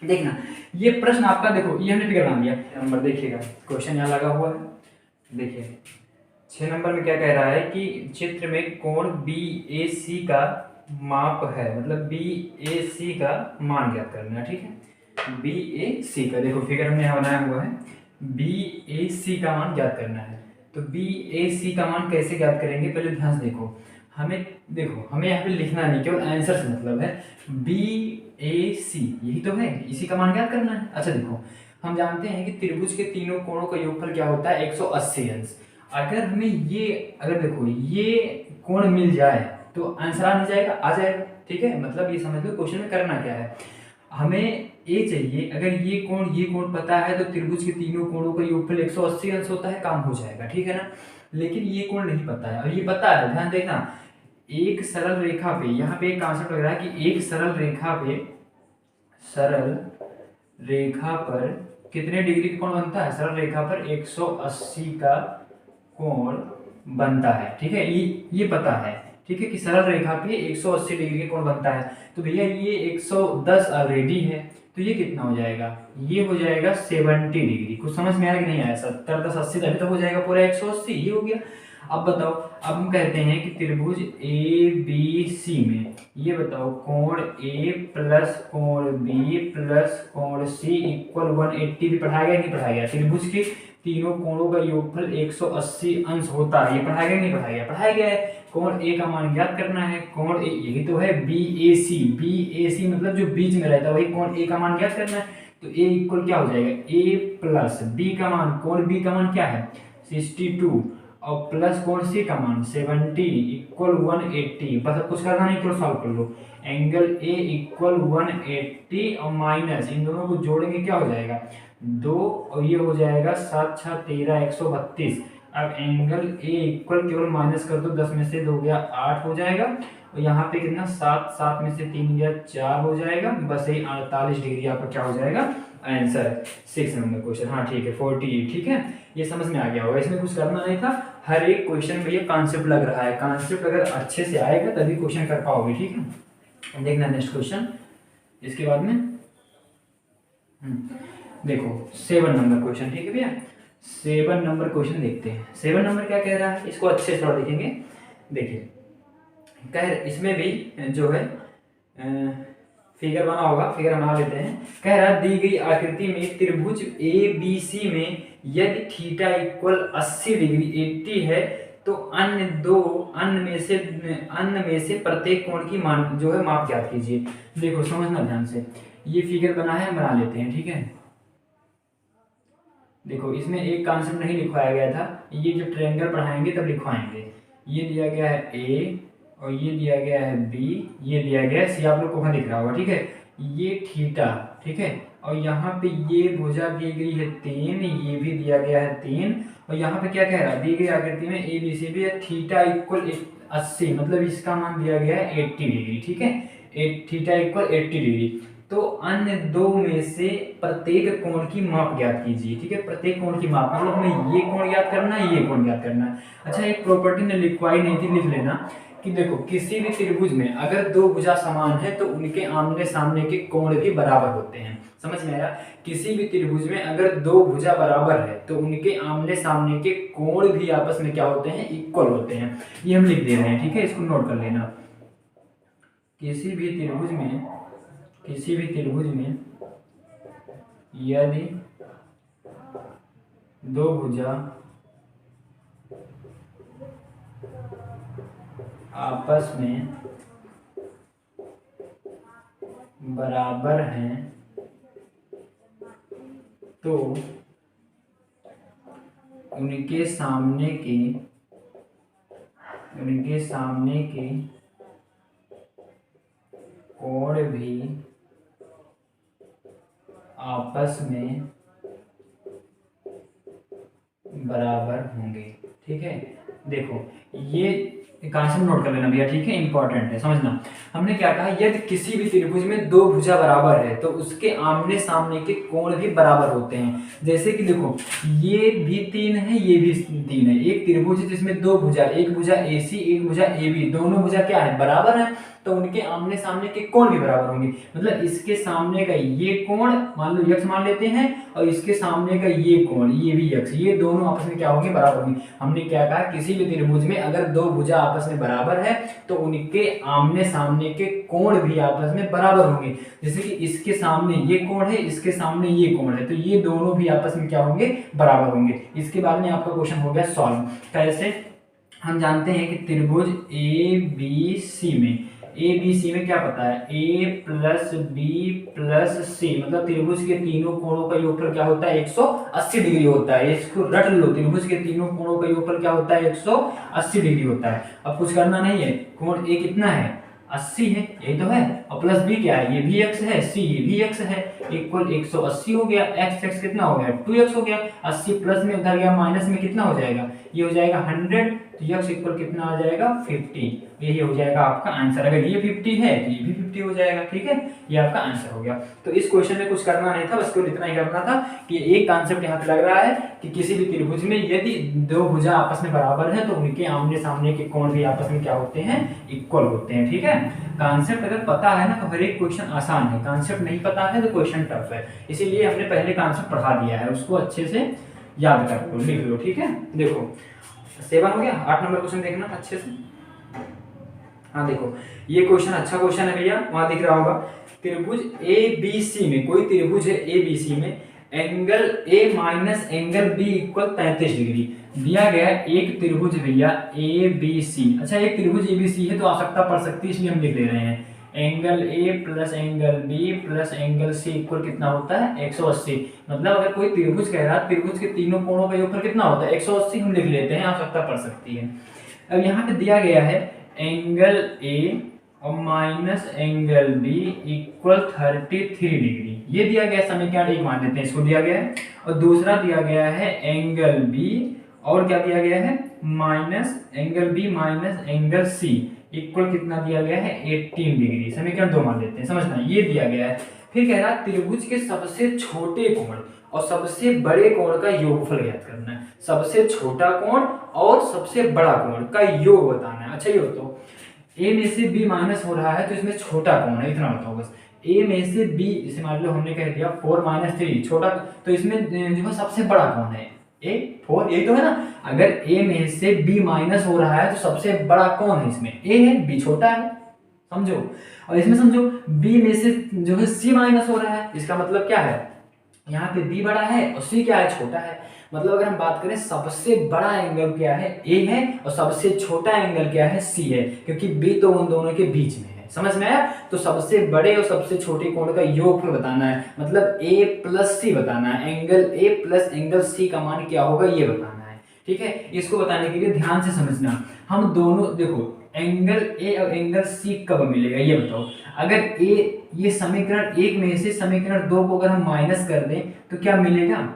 देखना ये प्रश्न आपका, देखो ये हमने फिगर बना दिया, नंबर देखिएगा क्वेश्चन यहाँ लगा हुआ है, देखिए 6 नंबर में क्या कह रहा है कि चित्र में कोण BAC का माप है, मतलब BAC का मान ज्ञात करना है ठीक है। BAC का देखो फिगर हमने यहाँ बनाया हुआ है, BAC का मान ज्ञात करना है। तो BAC का मान कैसे ज्ञात करेंगे, पहले ध्यान से देखो, हमें देखो हमें यहाँ पे लिखना नहीं, केवल आंसर से मतलब है। BAC यही तो है, इसी का मान ज्ञात करना है। अच्छा देखो हम जानते हैं कि त्रिभुज के तीनों कोणों का योगफल क्या होता है 180 अंश। अगर हमें ये, अगर देखो ये कोण मिल जाए तो आंसर आ नहीं जाएगा, आ जाएगा ठीक है। मतलब ये समझ लो क्वेश्चन में करना क्या है, हमें ए चाहिए, अगर ये कोण पता है तो त्रिभुज के तीनों कोणों का योगफल 180 अंश होता है, काम हो जाएगा ठीक है ना। लेकिन ये कोण नहीं पता है, और ये पता है, ध्यान देखना, एक सरल रेखा पे, यहाँ पे एक कॉन्सेप्ट लग रहा है कि एक सरल रेखा पर कितने डिग्री का कोण बनता है, सरल रेखा पर 180 का कोण बनता है ठीक है। ये पता है ठीक है कि सरल रेखा पे 180 डिग्री का कोण बनता है। तो भैया ये 110 ऑलरेडी है, तो ये कितना हो जाएगा, ये हो जाएगा 70 डिग्री। कुछ समझ में आया कि नहीं आया, 70 10 80 तभी तो हो जाएगा पूरा 180, ये हो गया। अब बताओ, अब हम कहते हैं कि त्रिभुज ABC में ये बताओ कोण A प्लस कोण B प्लस कोण C इक्वल 180 भी पढ़ाया गया नहीं पढ़ाया गया। त्रिभुज के तीनों कोणों का योगफल 180 अंश होता है, ये पढ़ाया गया नहीं पढ़ाया गया, पढ़ाया गया है। कोण A का मान ज्ञात करना है, कोण A यही तो है BAC मतलब जो बीच में रहता है वही कोण A का मान ज्ञात करना है। तो A इक्वल क्या हो जाएगा, A प्लस B का मान, कोण B का मान क्या है 62 और प्लस कोण C का मान 70 इक्वल 180। बस अब कुछ करना नहीं, केवल सॉल्व कर लो। एंगल A इक्वल 180 और माइनस इन दोनों को जोड़ेंगे क्या हो जाएगा 2 और ये हो जाएगा 7 6 13 132। अब एंगल A इक्वल केवल माइनस कर दो, 10 में से 2 गया 8 हो जाएगा, और यहाँ पे कितना 7 7 में से 3 गया 4 हो जाएगा। बस यही 48 डिग्री आपका क्या हो जाएगा आंसर 6 नंबर क्वेश्चन। हाँ ठीक है 48 ठीक है, ये समझ में आ गया होगा, इसमें कुछ करना नहीं था। हर एक क्वेश्चन में ये कॉन्सेप्ट लग रहा है, कॉन्सेप्ट अगर अच्छे से आएगा तभी क्वेश्चन कर पाओगे ठीक है। देखना नेक्स्ट क्वेश्चन, इसके बाद में देखो 7 नंबर क्वेश्चन ठीक है भैया। 7 नंबर क्वेश्चन देखते हैं। 7 नंबर क्या कह रहा है, इसको अच्छे से थोड़ा देखेंगे। देखिए कह इसमें भी जो है फिगर बना होगा, फिगर बना लेते हैं। कह रहा दी गई आकृति में त्रिभुज ए बी सी में यदि थीटा इक्वल 80 डिग्री 80 है तो अन्य में से प्रत्येक कोण की मान जो है माप ज्ञात कीजिए। देखो समझना ध्यान से, ये फिगर बना है, बना लेते हैं, ठीक है। देखो इसमें एक कॉन्सेप्ट नहीं लिखवाया गया था, ये जो ट्रायंगल पढ़ाएंगे तब लिखवाएंगे। ये दिया गया है ए और ये दिया गया है बी, ये दिया गया है सी, आप लोग को वहाँ दिख रहा होगा, ठीक है। ये थीटा, ठीक है, और यहाँ पे ये भुजा दी गई है 3, ये भी दिया गया है 3, और यहाँ पे क्या कह रहा है, दी गई आकृति में ए बी सी भी है, थीटा इक्वल 80, मतलब इसका मान दिया गया है 80 डिग्री, ठीक है, थीटा इक्वल 80 डिग्री। तो अन्य दो में से प्रत्येक कोण की माप ज्ञात कीजिए, ठीक है। प्रत्येक कोण की माप मतलब हमें ये कोण ज्ञात करना है, ये कोण ज्ञात करना है। अच्छा एक प्रॉपर्टी ने लिखवाई नहीं थी, लिख लेना कि देखो किसी भी त्रिभुज में अगर दो भुजा समान है तो उनके आमने सामने के कोण भी बराबर होते हैं। समझ में आया? किसी भी त्रिभुज में अगर दो भुजा बराबर है तो उनके आमने सामने के कोण भी आपस में क्या होते हैं, इक्वल होते हैं। ये हम लिख दे रहे हैं, ठीक है, इसको नोट कर लेना। किसी भी त्रिभुज में यदि दो भुजा आपस में बराबर हैं तो उनके सामने के कोण भी आपस में बराबर होंगे, ठीक है। देखो ये कॉन्सेप्ट नोट कर लेना भैया, ठीक है, इंपॉर्टेंट है, समझना। हमने क्या कहा, यदि किसी भी त्रिभुज में दो भुजा बराबर है तो उसके आमने सामने के कोण भी बराबर होते हैं। जैसे कि देखो ये भी 3 है, ये भी 3 है, एक त्रिभुज है जिसमें दो भुजा, एक भुजा AC एक भुजा AB, दोनों भुजा क्या है, बराबर है, तो उनके आमने सामने के कोण भी बराबर होंगे। मतलब इसके सामने का ये कोण मान लो x मान लेते हैं और इसके सामने का ये कोण, ये भी x, ये दोनों आपस में क्या होंगे, बराबर होंगे। हमने क्या कहा, किसी भी त्रिभुज में अगर दो भुजा आपस में बराबर है तो उनके आमने सामने के कोण भी आपस में बराबर होंगे। जैसे कि इसके सामने ये कोण है, इसके सामने ये कोण है, तो ये दोनों भी आपस में क्या होंगे, बराबर होंगे। इसके बाद में आपका क्वेश्चन हो गया सॉल्व। कैसे? हम जानते हैं कि त्रिभुज ABC में क्या पता है, A plus B plus C, मतलब त्रिभुज के तीनों कोणों का योगफल क्या होता है, 180 डिग्री होता है। इसको रट लो, त्रिभुज के तीनों कोणों का योगफल क्या होता है, 180 डिग्री होता है। अब कुछ करना नहीं है, कोण A कितना है, 80 है, यही तो है, और प्लस B क्या है, ये भी x है, C ये भी x है, इक्वल 180 हो गया। x कितना हो गया, 2x हो गया। 80 प्लस में उधर गया, माइनस में कितना हो जाएगा, ये हो जाएगा 100, तो x इक्वल कितना आ जाएगा, 50। यही हो जाएगा आपका आंसर। अगर ये 50 है तो ये भी 50 हो जाएगा, ठीक है, ये आपका आंसर हो गया। तो इस क्वेश्चन में कुछ करना नहीं था, बस केवल इतना ही करना था कि एक कॉन्सेप्ट यहाँ पे लग रहा है कि किसी भी त्रिभुज में यदि दो भुजा आपस में बराबर है तो उनके आमने सामने के कोण भी आपस में क्या होते हैं, इक्वल होते हैं, ठीक है। कॉन्सेप्ट अगर पता है ना तो हर एक क्वेश्चन आसान है, कॉन्सेप्ट नहीं पता है तो क्वेश्चन टफ है। इसीलिए हमने पहले कॉन्सेप्ट पढ़ा दिया है, उसको अच्छे से याद कर लो, लिख लो, ठीक है। देखो 7 हो गया, 8 नंबर क्वेश्चन देखना अच्छे से। हाँ देखो ये क्वेश्चन अच्छा क्वेश्चन है भैया, वहां दिख रहा होगा। त्रिभुज ABC में, कोई त्रिभुज है ABC में, angle A minus angle B equal 35 degree दिया गया है। एक त्रिभुज भैया ABC, अच्छा एक त्रिभुज ABC है तो आवश्यकता पड़ सकती है, इसलिए हम लिख ले रहे हैं angle A plus angle B plus angle C equal कितना होता है, 180। मतलब अगर कोई त्रिभुज कह रहा है त्रिभुज के तीनों कोणों का योगफल कितना होता है, 180 हम लिख लेते हैं, आवश्यकता पड़ सकती है। अब यहाँ पे दिया गया है एंगल A और minus angle B equal 33 degree, ये दिया गया, समीकरण 1 मान लेते हैं, इसको दिया गया है। और दूसरा दिया गया है एंगल B और क्या दिया गया है, minus angle B minus angle C equal कितना दिया गया है, 18 डिग्री, समीकरण 2 मान लेते हैं, समझना, ये दिया गया है। फिर कह रहा है त्रिभुज के सबसे छोटे कोण और सबसे बड़े कोण का योगफल ज्ञात करना है। सबसे छोटा कोण और सबसे बड़ा कोण का योग बताना है। अच्छा ये बताओ, A में से B माइनस हो रहा है तो इसमें छोटा कोण है, इतना बताओ बस। A में से B, जैसे मान लो हमने कह दिया 4 - 3 छोटा, तो इसमें जो है सबसे बड़ा कोण है ए 4 ए तो है ना। अगर ए में से बी माइनस हो रहा है तो सबसे बड़ा कौन है इसमें, ए है, बी छोटा है, समझो। और इसमें समझो बी में से जो है सी माइनस हो रहा है, इसका मतलब क्या है, यहाँ पे बी बड़ा है और सी क्या है, छोटा है। मतलब अगर हम बात करें सबसे बड़ा एंगल क्या है, ए है, और सबसे छोटा एंगल क्या है, सी है, क्योंकि बी तो उन दोनों के बीच में है। समझ में आया। तो सबसे बड़े और सबसे छोटे कोण का योगफल बताना है, मतलब ए प्लस सी बताना है, angle A plus angle C का मान क्या होगा ये बताना है। ठीक है, इसको बताने के लिए ध्यान से समझना। हम दोनों देखो एंगल ए और एंगल सी कब मिलेगा ये बताओ। अगर ए ये समीकरण एक में से समीकरण दो को अगर हम माइनस कर दें तो क्या मिलेगा,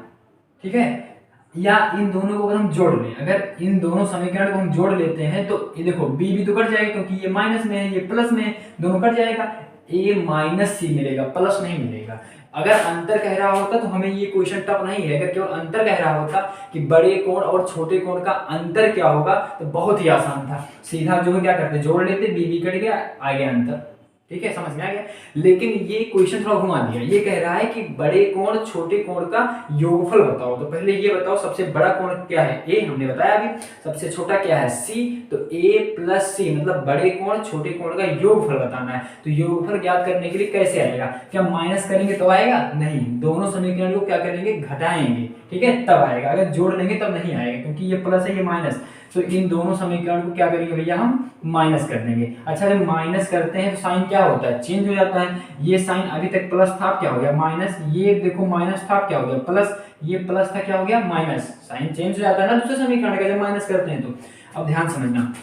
ठीक है, या इन दोनों को अगर हम जोड़ लें, अगर इन दोनों समीकरण को हम जोड़ लेते हैं तो ये देखो बी भी तो कट जाएगा, क्योंकि ये माइनस में है ये प्लस में है, दोनों कट जाएगा, ए माइनस सी मिलेगा, प्लस नहीं मिलेगा। अगर अंतर कह रहा होता तो हमें ये क्वेश्चन टफ नहीं है। अगर केवल अंतर कह रहा होता कि बड़े कोण और छोटे कोण का अंतर क्या होगा तो बहुत ही आसान था, सीधा जो है क्या करते जोड़ लेते, बी कट गया, आ गया अंतर। ठीक है, समझ में आ गया। लेकिन ये क्वेश्चन थोड़ा घुमा दिया, ये कह रहा है कि बड़े कोण छोटे कोण का योगफल बताओ। तो पहले ये बताओ सबसे बड़ा कोण क्या है, ए, हमने बताया अभी। सबसे छोटा क्या है, सी। तो ए प्लस सी मतलब बड़े कोण छोटे कोण का योगफल बताना है। तो योगफल ज्ञात करने के लिए कैसे आएगा, क्या माइनस करेंगे तो आएगा, नहीं, दोनों समीकरण को क्या करेंगे, घटाएंगे, ठीक है, तब आएगा। अगर जोड़ लेंगे तब नहीं आएगा, क्योंकि ये प्लस है ये माइनस, तो इन दोनों समीकरण को क्या करेंगे भैया, हम माइनस कर देंगे। अच्छा, जब माइनस करते हैं तो साइन क्या होता है, चेंज हो जाता है। ये साइन अभी तक प्लस था, क्या हो गया माइनस, ये देखो माइनस था, क्या हो गया प्लस, ये प्लस था, क्या हो गया माइनस। साइन चेंज हो जाता है ना दूसरे समीकरण का जब माइनस करते हैं तो। अब ध्यान समझना,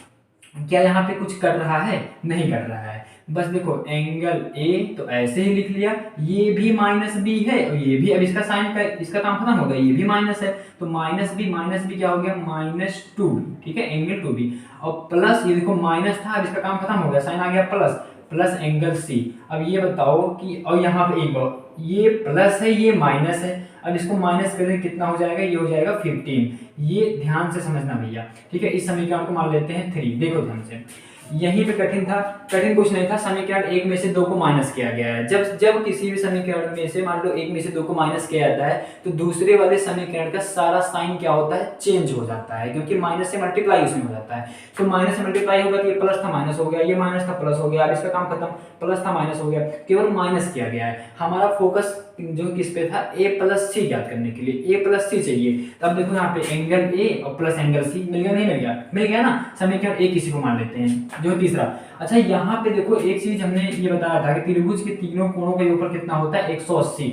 क्या यहाँ पे कुछ कर रहा है, नहीं कर रहा है, बस देखो एंगल ए तो ऐसे ही लिख लिया, ये भी माइनस बी है और ये भी, अब इसका साइन का इसका काम खत्म हो गया, ये भी माइनस है, तो माइनस बी क्या हो गया माइनस 2, ठीक है, एंगल 2b। और प्लस ये देखो माइनस था, अब इसका काम खत्म हो गया, साइन आ गया प्लस एंगल सी। अब ये बताओ कि, और यहाँ पे एक ये प्लस है ये माइनस है, अब इसको माइनस करेंगे कितना हो जाएगा, ये हो जाएगा 15। ये ध्यान से समझना भैया, ठीक है। इस समीकरण को मान लेते हैं 3, देखो ध्यान से, यहीं पे कठिन था, कठिन कुछ नहीं था, समीकरण एक में से दो को माइनस किया गया है। जब किसी भी समीकरण में से मान लो एक में से दो को माइनस किया जाता है तो दूसरे वाले समीकरण का सारा साइन क्या होता है, चेंज हो जाता है, क्योंकि माइनस से मल्टीप्लाई उसमें हो जाता है। तो माइनस से मल्टीप्लाई होगा तो ये प्लस था माइनस हो गया, ये माइनस था प्लस हो गया, अब इसका काम खत्म, प्लस था माइनस हो गया, केवल माइनस किया गया है। हमारा फोकस जो किस पे था, ए प्लस सी ज्ञात करने के लिए, ए प्लस सी चाहिए। तब देखो यहाँ पे एंगल ए और प्लस एंगल सी मिल गया, नहीं मिल गया, मिल गया ना। समीकरण ए किसी को मान लेते हैं जो तीसरा। अच्छा, यहाँ पे देखो एक चीज हमने ये बताया था कि त्रिभुज के तीनों कोणों का योगफल कितना होता है 180।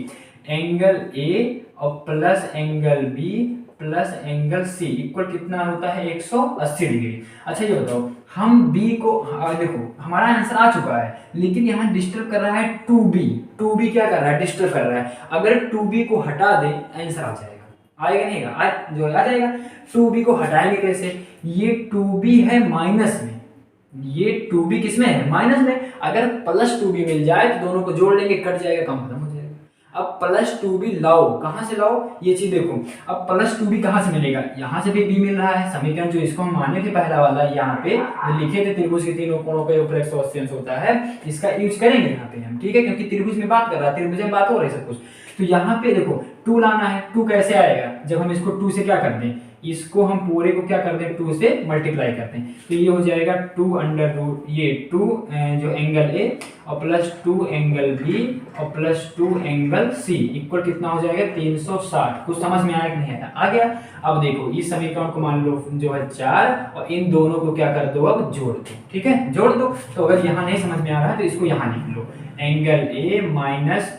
एंगल ए और plus angle B plus angle C equal कितना होता है 180 डिग्री। अच्छा ये बताओ, हम b को देखो हमारा आंसर आ चुका है, लेकिन यहाँ डिस्टर्ब कर रहा है 2b क्या कर रहा है, डिस्टर्ब कर रहा है। अगर 2b को हटा दें आंसर आ जाएगा, आएगा नहीं आ जाएगा। 2b को हटाएंगे कैसे, ये 2b है माइनस में, ये 2b किसमें है, माइनस में। अगर प्लस 2b मिल जाए तो दोनों को जोड़ लेंगे, कट जाएगा, काम खत्म हो जाएगा। अब प्लस 2b लाओ, कहां से लाओ, ये चीज देखो। अब प्लस 2b कहां से मिलेगा, यहां से भी b मिल रहा है। समीकरण जो इसको हम माने थे पहला वाला, यहाँ पे लिखे थे त्रिभुज के तीनों कोणों का योगफल 180 अंश होता है, इसका यूज करेंगे यहाँ पे हम, ठीक है, क्योंकि त्रिभुज में बात कर रहा है, त्रिभुज में बात हो रही है सब कुछ। तो यहाँ पे देखो 2 लाना है, 2 कैसे आएगा, जब हम इसको 2 से क्या कर दें, इसको हम पूरे को क्या कर दें 2 से मल्टीप्लाई करते हैं, तो ये हो जाएगा 2 अंडर रूट ये 2 जो एंगल ए और प्लस 2 एंगल बी और प्लस 2 एंगल सी इक्वल कितना हो जाएगा 360। कुछ समझ में आया कि नहीं आया, आ गया। अब देखो इस समीकरण को मान लो जो है 4 और इन दोनों को क्या कर दो, अब जोड़ दो, ठीक है, जोड़ दो। तो अगर यहाँ नहीं समझ में आ रहा है तो इसको यहाँ लिख लो, angle A minus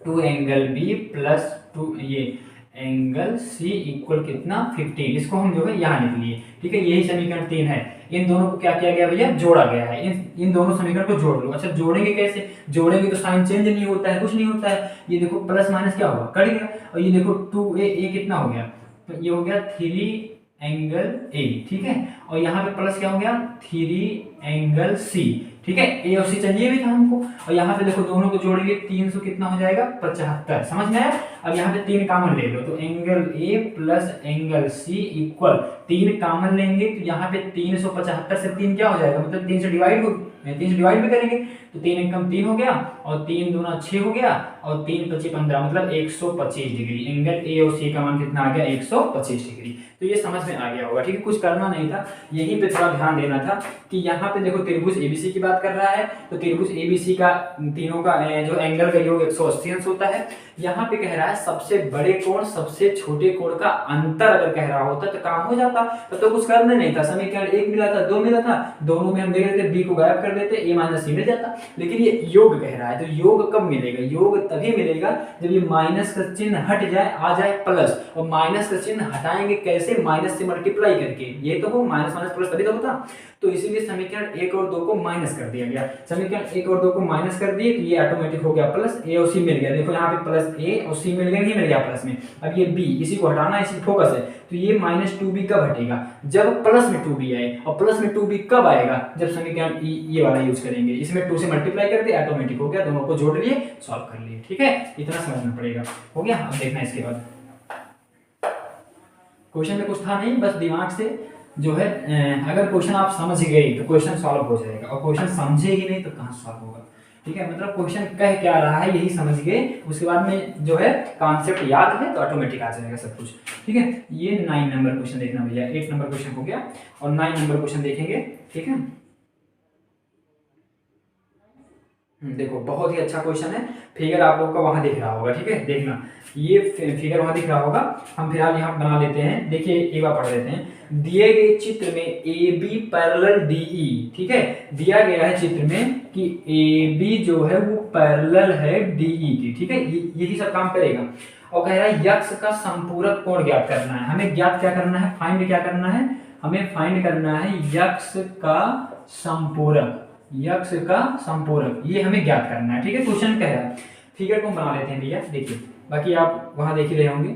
2 angle B plus 2 ये एंगल सी इक्वल कितना 15, इसको हम जो है यहाँ लिख लिए, ठीक है। यही समीकरण 3 है। इन दोनों को क्या किया गया भैया, जोड़ा गया है। इन दोनों समीकरण को जोड़ लो। अच्छा जोड़ेंगे कैसे, जोड़ेंगे तो साइन चेंज नहीं होता है, कुछ नहीं होता है। ये देखो प्लस माइनस क्या होगा, कट गया, और ये देखो 2a कितना हो गया, तो ये हो गया 3 एंगल ए, ठीक है, और यहाँ पे प्लस क्या हो गया 3 एंगल सी, ठीक है, ए और सी चाहिए भी था हमको। और यहाँ पे देखो दोनों को जोड़ेंगे 300 कितना हो जाएगा 75, समझ में आया। अब यहाँ पे 3 कॉमन ले लो, तो angle A plus angle C equal 3 common लेंगे तो यहाँ पे 375 से 3 क्या हो जाएगा, मतलब 3 से डिवाइड 3 से डिवाइड भी करेंगे तो 3 एकम 3 हो गया और 3 दूना 6 हो गया और 3 पची 15 मतलब 125 डिग्री। एंगल ए और सी का मान कितना आ गया 125 डिग्री। तो ये समझ में आ गया होगा, ठीक है, कुछ करना नहीं था, यहीं पे थोड़ा ध्यान देना था कि यहाँ पे देखो त्रिभुज एबीसी की बात कर रहा है, तो त्रिभुज एबीसी का तीनों का जो एंगल का योग 180 अंश होता है। यहाँ पे कह रहा है सबसे बड़े कोण सबसे छोटे कोण का अंतर अगर कह रहा होता तो काम हो जाता, तो कुछ करना नहीं था, समीकरण 1 मिला था 2 मिला था, दोनों में हम देख लेते बी को गायब कर देते, ए माइनस सी मिल जाता। लेकिन ये योग कह रहा है, तो योग कब मिलेगा, योग तभी मिलेगा जब ये माइनस का चिन्ह हट जाए आ जाए प्लस, और माइनस का चिन्ह हटाएंगे कैसे, माइनस से मल्टीप्लाई करके, ये तो हो माइनस माइनस प्लस तभी तो होता। तो इसीलिए समीकरण 1 और 2 को माइनस कर दिया गया, समीकरण 1 और 2 को माइनस कर दिए तो ये ऑटोमेटिक हो गया प्लस, ए और सी मिल गया, देखो यहाँ पे प्लस ए और सी मिल गया, नहीं मिल गया प्लस में। अब ये बी, इसी को हटाना, इसी फोकस है, तो ये माइनस 2b कब हटेगा, जब प्लस में 2b आए, और प्लस में 2b कब आएगा, जब समीकरण ये वाला यूज करेंगे, इसमें 2 से मल्टीप्लाई कर दिया, ऑटोमेटिक हो गया, दोनों को जोड़ लिए, सॉल्व कर लिए, ठीक है, इतना समझना पड़ेगा, हो गया। अब देखना इसके बाद क्वेश्चन में कुछ था नहीं, बस दिमाग से जो है अगर क्वेश्चन आप समझ गए तो क्वेश्चन सॉल्व हो जाएगा, और क्वेश्चन समझे ही नहीं तो कहाँ सॉल्व होगा, ठीक है, मतलब क्वेश्चन कह क्या रहा है यही समझ गए, उसके बाद में जो है कॉन्सेप्ट याद है तो ऑटोमेटिक आ जाएगा सब कुछ, ठीक है। ये 9 नंबर क्वेश्चन देखना भैया, 8 नंबर क्वेश्चन हो गया और 9 नंबर क्वेश्चन देखेंगे, ठीक है। देखो बहुत ही अच्छा क्वेश्चन है, फिगर आप लोग का वहां दिख रहा होगा, ठीक है, देखना ये फिगर वहां दिख रहा होगा, हम फिलहाल यहाँ बना लेते हैं, देखिए एक बार पढ़ लेते हैं। दिए गए चित्र में A B parallel D E, ठीक है, दिया गया है चित्र में कि ए बी जो है वो पैरेलल है डी ई की, ठीक है, यही सब काम करेगा, और कह रहा है यक्ष का संपूरक कोण ज्ञात करना है, हमें ज्ञात क्या करना है, फाइंड क्या करना है, हमें फाइंड करना है यक्ष का संपूरक, यक्ष का संपूरक, ये हमें ज्ञात करना है, ठीक है, क्वेश्चन कह रहा है। फिगर को बना लेते हैं भैया, देखिए बाकी आप वहां देख ही रहे होंगे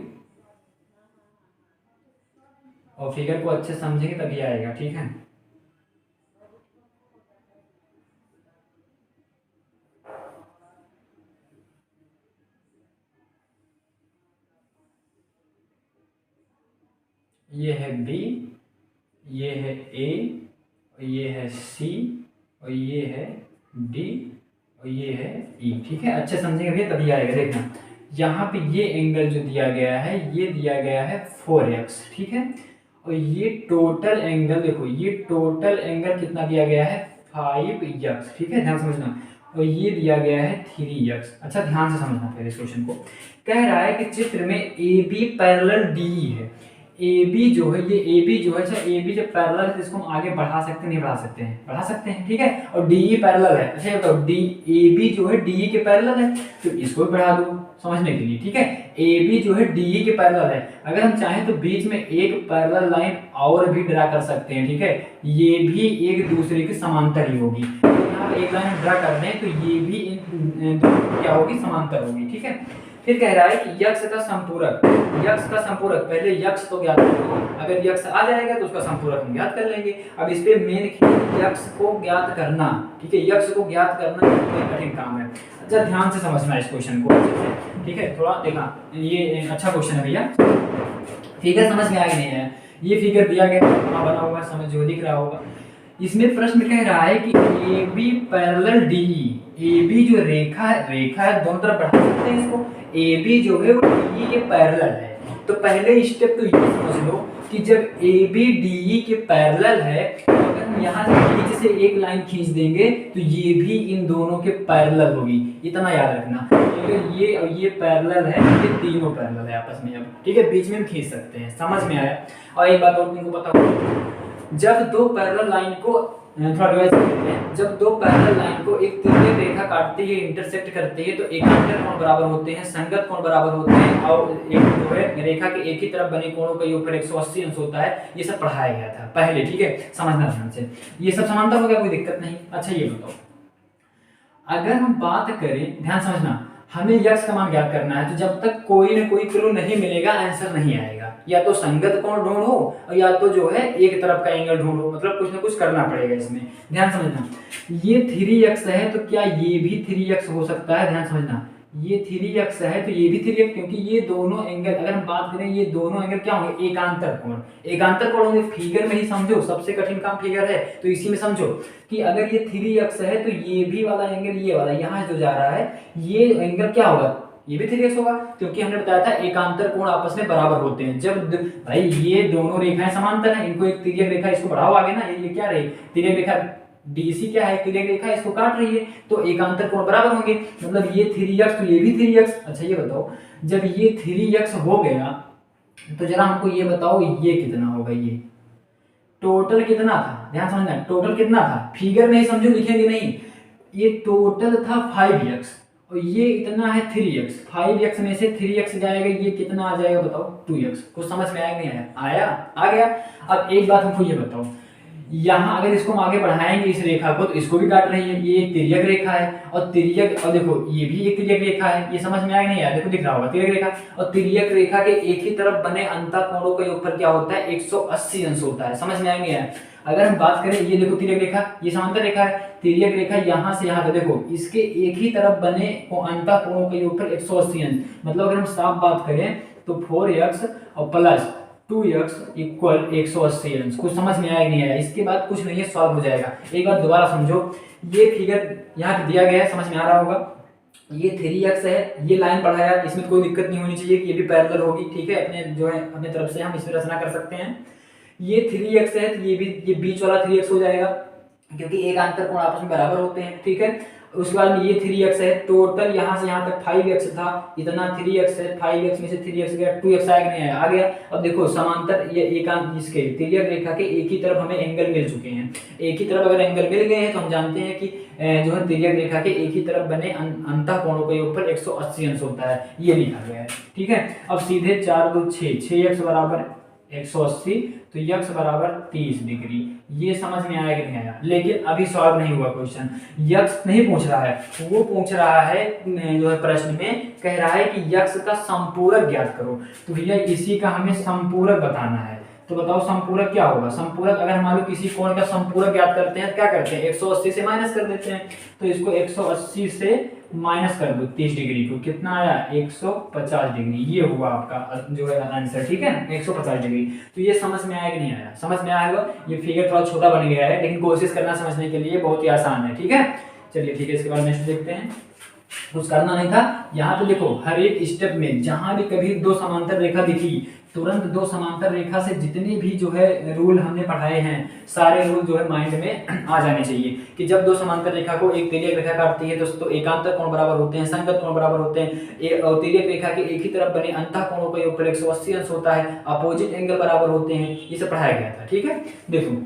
और फिगर को अच्छे समझेंगे तभी आएगा, ठीक है। ये है बी, ये है ए, ये है सी, और ये है डी, और ये है ई, ठीक है, अच्छे समझेंगे भैया तभी आएगा। देखना यहाँ पे ये एंगल जो दिया गया है ये दिया गया है 4x, ठीक है, और ये टोटल एंगल देखो, ये टोटल एंगल कितना दिया गया है 5x, ठीक है, ध्यान समझना, और ये दिया गया है 3x। अच्छा ध्यान से समझना फिर इस क्वेश्चन को, कह रहा है कि चित्र में ए बी पैरेलल डी है, ए बी जो है, ये ए बी जो है, अच्छा ए बी जब पैरेलल है तो इसको हम आगे बढ़ा सकते हैं, नहीं बढ़ा सकते हैं, बढ़ा सकते हैं, ठीक है, और डी ई पैरेलल है, अच्छा बताओ डी ए बी जो है डी ई के पैरेलल है तो इसको भी बढ़ा दो समझने के लिए, ठीक है, ए बी जो है डी ई के पैरेलल है, अगर हम चाहें तो बीच में एक पैरेलल लाइन और भी ड्रा कर सकते हैं, ठीक है, ये भी एक दूसरे के समांतर ही होगी, यहाँ एक लाइन ड्रा कर दें तो ये भी क्या होगी, समांतर होगी, ठीक है। फिर कह रहा है कि यक्ष का संपूरक, यक्ष का संपूरक, पहले यक्ष तो ज्ञात करो, अगर यक्ष आ जाएगा तो उसका संपूरक हम ज्ञात कर लेंगे। अब इस पे मेन यक्ष को ज्ञात करना, ठीक है, यक्ष को ज्ञात करना कोई कठिन काम है, अच्छा ध्यान से समझना इस क्वेश्चन को अच्छे से, ठीक है, थोड़ा देखना, ये अच्छा क्वेश्चन है भैया, फिगर समझ में आ गई है, ये फिगर दिया गया बना हुआ समझ जो दिख रहा होगा, इसमें प्रश्न कह रहा है कि A B parallel D E, A B जो रेखा है दोनों तरफ बढ़ा सकते हैं इसको, ए बी जो है वो डी ई के पैरेलल है, तो पहले स्टेप तो ये समझ लो कि जब ए बी डी ई के पैरेलल है तो अगर हम यहाँ से बीच से एक लाइन खींच देंगे तो ये भी इन दोनों के पैरेलल होगी, इतना याद रखना, अगर ये और ये पैरेलल है, ये तीनों पैरेलल है आपस में, अब ठीक है, बीच में हम खींच सकते हैं, समझ में आया। और एक बात और तुमको बताओ, जब दो पैरेलल लाइन को थोड़ा रिवाइज करते हैं, जब दो पैरेलल लाइन को एक तिरछी रेखा काटती है, इंटरसेक्ट करती है, तो एकांतर कोण बराबर होते हैं, संगत कोण बराबर होते हैं, और एक जो है रेखा के एक ही तरफ बने कोणों का योग 180 अंश होता है, ये सब पढ़ाया गया था पहले, ठीक है, समझना ध्यान से, ये सब समांतर हो गया, कोई दिक्कत नहीं। अच्छा ये बताओ, अगर हम बात करें, ध्यान समझना, हमें यक्ष का मान ज्ञात करना है, तो जब तक कोई न कोई क्लू नहीं मिलेगा आंसर नहीं आएगा, या तो संगत कोण ढूंढो और या तो जो है एक तरफ का एंगल ढूंढो, मतलब कुछ ना कुछ करना पड़ेगा इसमें, ध्यान समझना। ये 3x है तो क्या ये भी 3x हो सकता है, ध्यान समझना, ये 3x है तो ये भी 3x, क्योंकि ये दोनों एंगल, अगर हम बात करें ये दोनों एंगल क्या होंगे, एकांतर कोण। एकांतर कोण होंगे, फिगर में ही समझो, सबसे कठिन काम फिगर है तो इसी में समझो कि अगर ये 3x है तो ये भी वाला एंगल, ये वाला यहाँ जो जा रहा है ये एंगल क्या होगा, ये भी 3x होगा, क्योंकि हमने बताया था एकांतर कोण आपस में बराबर होते हैं। जब भाई ये दोनों रेखाएं समांतर हैं, इनको एक तिर्यक रेखा, इसको बढ़ाओ आगे ना, ये क्या रही, तिर्यक रेखा डीसी क्या है, तिर्यक रेखा इसको काट रही है, तो एकांतर कोण बराबर होंगे, मतलब ये 3x तो ये भी 3x। अच्छा ये बताओ, जब ये 3x हो गया तो जरा हमको ये बताओ ये कितना होगा, ये टोटल कितना था, ध्यान समझना, टोटल कितना था, फिगर में ही समझो, लिखेंगे नहीं, ये टोटल था 5x और ये इतना है 3x, 5x में से 3x जाएगा, ये कितना आ जाएगा बताओ, 2x। कुछ समझ में आया नहीं आया, आया, आ गया। अब एक बात हमको ये बताओ, यहाँ अगर इसको हम आगे बढ़ाएंगे इस रेखा को, तो इसको भी काट रही है, ये एक तिर्यक रेखा है, और तिर्यक, और देखो ये भी एक तिर्यक रेखा है, ये समझ में आया नहीं आया, देखो दिख रहा होगा तिर्यक रेखा, और तिर्यक रेखा के एक ही तरफ बने अंतःकोणों का योगफल क्या होता है, 180 अंश होता है। समझ में आया नहीं आया। अगर हम बात करें, ये देखो तिर्यक रेखा, ये समांतर रेखा है, तिर्यक रेखा यहाँ से यहाँ तक, देखो इसके एक ही तरफ बने अंतःकोणों का योगफल 180 अंश, मतलब अगर हम साफ बात करें तो 4x और प्लस 2x इक्वल 180 अंश। कुछ समझ में आया नहीं आया, इसके बाद कुछ नहीं है, सॉल्व हो जाएगा। एक बार दोबारा समझो, ये फिगर यहाँ दिया गया है, समझ में आ रहा होगा, ये 3x है, ये लाइन बढ़ाया, इसमें कोई दिक्कत नहीं होनी चाहिए कि ये भी पैरेलल होगी, ठीक है, अपने जो है अपने तरफ से हम इसमें रचना कर सकते हैं। ये 3x है तो ये भी, ये बीच वाला 3x हो जाएगा, क्योंकि एक अंतर कोण आपस में बराबर होते हैं, ठीक है। उसके बाद में ये 3x है, टोटल यहाँ से यहाँ तक 5x था, इतना 3x है, 5x में से 3x गया, 2x आया कि नहीं आया, आ गया। अब देखो समांतर ये एकांत इसके तिर्यक रेखा के एक ही तरफ हमें एंगल मिल चुके हैं, एक ही तरफ अगर एंगल मिल गए हैं तो हम जानते हैं कि जो है तिर्यक रेखा के एक ही तरफ बने अंतःकोणों का योगफल 180 अंश होता है, ये लिखा गया है, ठीक है। अब सीधे 4 2 6, 6x बराबर 180 तो x बराबर 30 डिग्री, ये समझ में आया कि नहीं आया। लेकिन अभी सॉल्व नहीं हुआ क्वेश्चन, x नहीं पूछ रहा है, वो पूछ रहा है जो है प्रश्न में कह रहा है कि x का संपूरक ज्ञात करो, तो भैया इसी का हमें संपूरक बताना है। तो बताओ संपूरक क्या होगा, संपूरक अगर मान लो किसी कोण का संपूरक ज्ञात करते हैं, क्या करते हैं, 180 से माइनस कर देते हैं, तो इसको 180 से माइनस कर दो 30 डिग्री को, कितना आया 150 डिग्री, ये हुआ आपका जो है आंसर, ठीक है 150 डिग्री। तो ये समझ में आया कि नहीं आया, समझ में आया होगा। ये फिगर थोड़ा छोटा बन गया है, लेकिन कोशिश करना समझने के लिए बहुत ही आसान है, ठीक है। चलिए ठीक है, इसके बाद नेक्स्ट देखते हैं। कुछ करना नहीं था, यहाँ पे देखो हर एक स्टेप में जहां भी कभी दो समांतर रेखा दिखी, तुरंत दो समांतर रेखा से जितने भी जो है रूल हमने पढ़ाए हैं, सारे रूल जो है माइंड में आ जाने चाहिए कि जब दो समांतर रेखा को एक तिर्यक रेखा काटती है तो एकांतर कोण बराबर होते हैं, संगत कोण बराबर होते हैं, और तिर्यक रेखा के एक ही तरफ बने अंतःकोणों का योगफल 180 अंश होता है, अपोजिट एंगल बराबर होते हैं, ये सब पढ़ाया गया था, ठीक है। देखो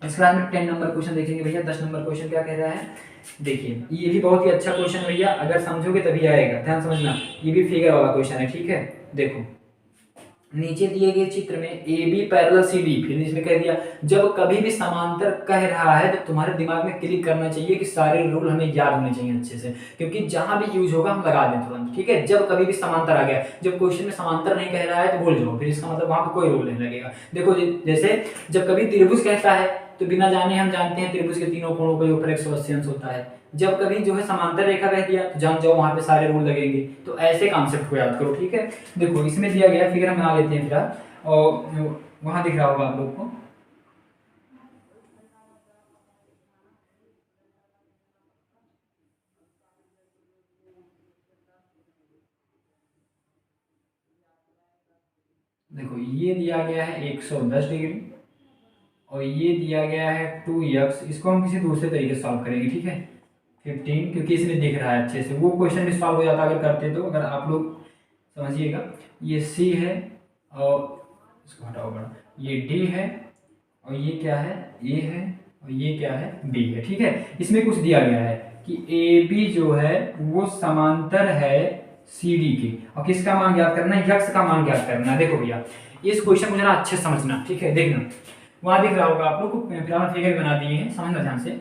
इसके बाद में 10 नंबर क्वेश्चन देखेंगे भैया। 10 नंबर क्वेश्चन क्या कह रहा है, देखिए ये भी बहुत ही अच्छा क्वेश्चन है भैया, अगर समझोगे तभी आएगा, ध्यान समझना, ये भी फिगर वाला क्वेश्चन है, ठीक है। देखो नीचे दिए गए चित्र में A B parallel C D, फिर इसमें कह दिया जब कभी भी समांतर कह रहा है तो तुम्हारे दिमाग में क्लिक करना चाहिए कि सारे रूल हमें याद होने चाहिए अच्छे से, क्योंकि जहां भी यूज होगा हम लगा दें तुरंत, ठीक है। जब कभी भी समांतर आ गया, जब क्वेश्चन में समांतर नहीं कह रहा है तो भूल जाओ, फिर इसका मतलब वहां पर कोई रूल नहीं लगेगा। देखो जैसे जब कभी त्रिभुज कहता है तो बिना जाने हम जानते हैं त्रिभुज के तीनों कोणों का योगफल 180 अंश होता है। जब कभी जो है समांतर रेखा कह दिया तो जान जाओ वहां पे सारे रूल लगेंगे, तो ऐसे कॉन्सेप्ट को याद करो, ठीक है। देखो इसमें दिया गया फिगर हम बना लेते हैं फिलहाल, और वहां दिख रहा होगा आप लोग को, देखो ये दिया गया है 110 डिग्री और ये दिया गया है 2x, इसको हम किसी दूसरे तरीके से सॉल्व करेंगे, ठीक है 15, क्योंकि इसमें दिख रहा है अच्छे से, वो क्वेश्चन भी सॉल्व हो जाता अगर करते तो। अगर आप लोग समझिएगा, ये c है और इसको हटाओ बड़ा, ये d है और ये क्या है a है और ये क्या है b है, ठीक है। इसमें कुछ दिया गया है कि AB जो है वो समांतर है CD के, और किसका मान ज्ञात करना है, x का मान ज्ञात करना है। देखो भैया इस क्वेश्चन को जरा अच्छे से समझना, ठीक है, देखना वहां दिख रहा होगा आप लोग को, फिलहाल फिगर बना दिए हैं, समझना ध्यान से।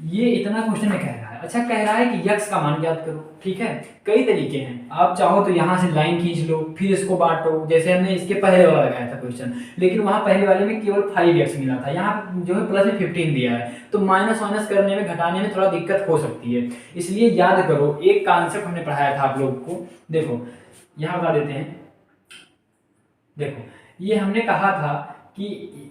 ये इतना क्वेश्चन में कह रहा है, अच्छा कह रहा है कि यक्स का मान ज्ञात करो, ठीक है। कई तरीके हैं, आप चाहो तो यहाँ से लाइन खींच लो, फिर इसको बांटो, जैसे हमने इसके पहले वाला लगाया था क्वेश्चन, लेकिन वहाँ पहले वाले में केवल 5x मिला था, यहाँ जो है प्लस में 15 दिया है, तो माइनस माइनस करने में घटाने में थोड़ा दिक्कत हो सकती है, इसलिए याद करो एक कॉन्सेप्ट हमने पढ़ाया था आप लोगों को। देखो यहाँ बता देते हैं, देखो ये हमने कहा था कि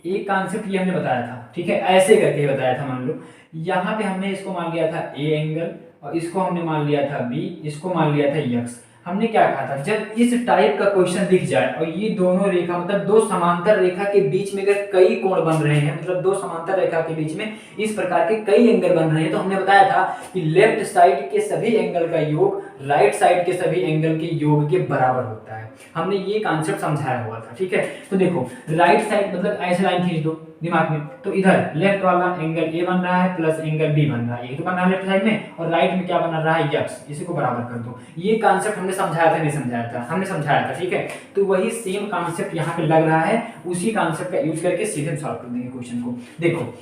एक कॉन्सेप्ट ये हमने बताया था, ठीक है, ऐसे करके बताया था। मान लो यहाँ पे हमने इसको मान लिया था ए एंगल, और इसको हमने मान लिया था बी, इसको मान लिया था यक्स। हमने क्या कहा था, जब इस टाइप का क्वेश्चन दिख जाए और ये दोनों रेखा मतलब दो समांतर रेखा के बीच में अगर कई कोण बन रहे हैं, मतलब दो समांतर रेखा के बीच में इस प्रकार के कई एंगल बन रहे हैं, तो हमने बताया था कि लेफ्ट साइड के सभी एंगल का योग राइट साइड के सभी एंगल के योग के बराबर होता है। हमने ये कॉन्सेप्ट समझाया हुआ था, ठीक है। तो देखो राइट साइड मतलब ऐसे लाइन खींच दो दिमाग में, तो इधर लेफ्ट वाला एंगल ए बन रहा है प्लस एंगल बी बन रहा है, ये तो बन रहा है लेफ्ट साइड में, और राइट में क्या बन रहा है यक्स, इसी को बराबर कर दो। ये कॉन्सेप्ट हमने समझाया था, नहीं समझाया था, हमने समझाया था, ठीक है। तो वही सेम कॉन्सेप्ट यहाँ पे लग रहा है, उसी कॉन्सेप्ट का यूज करके सीधे सॉल्व कर देंगे क्वेश्चन को। देखो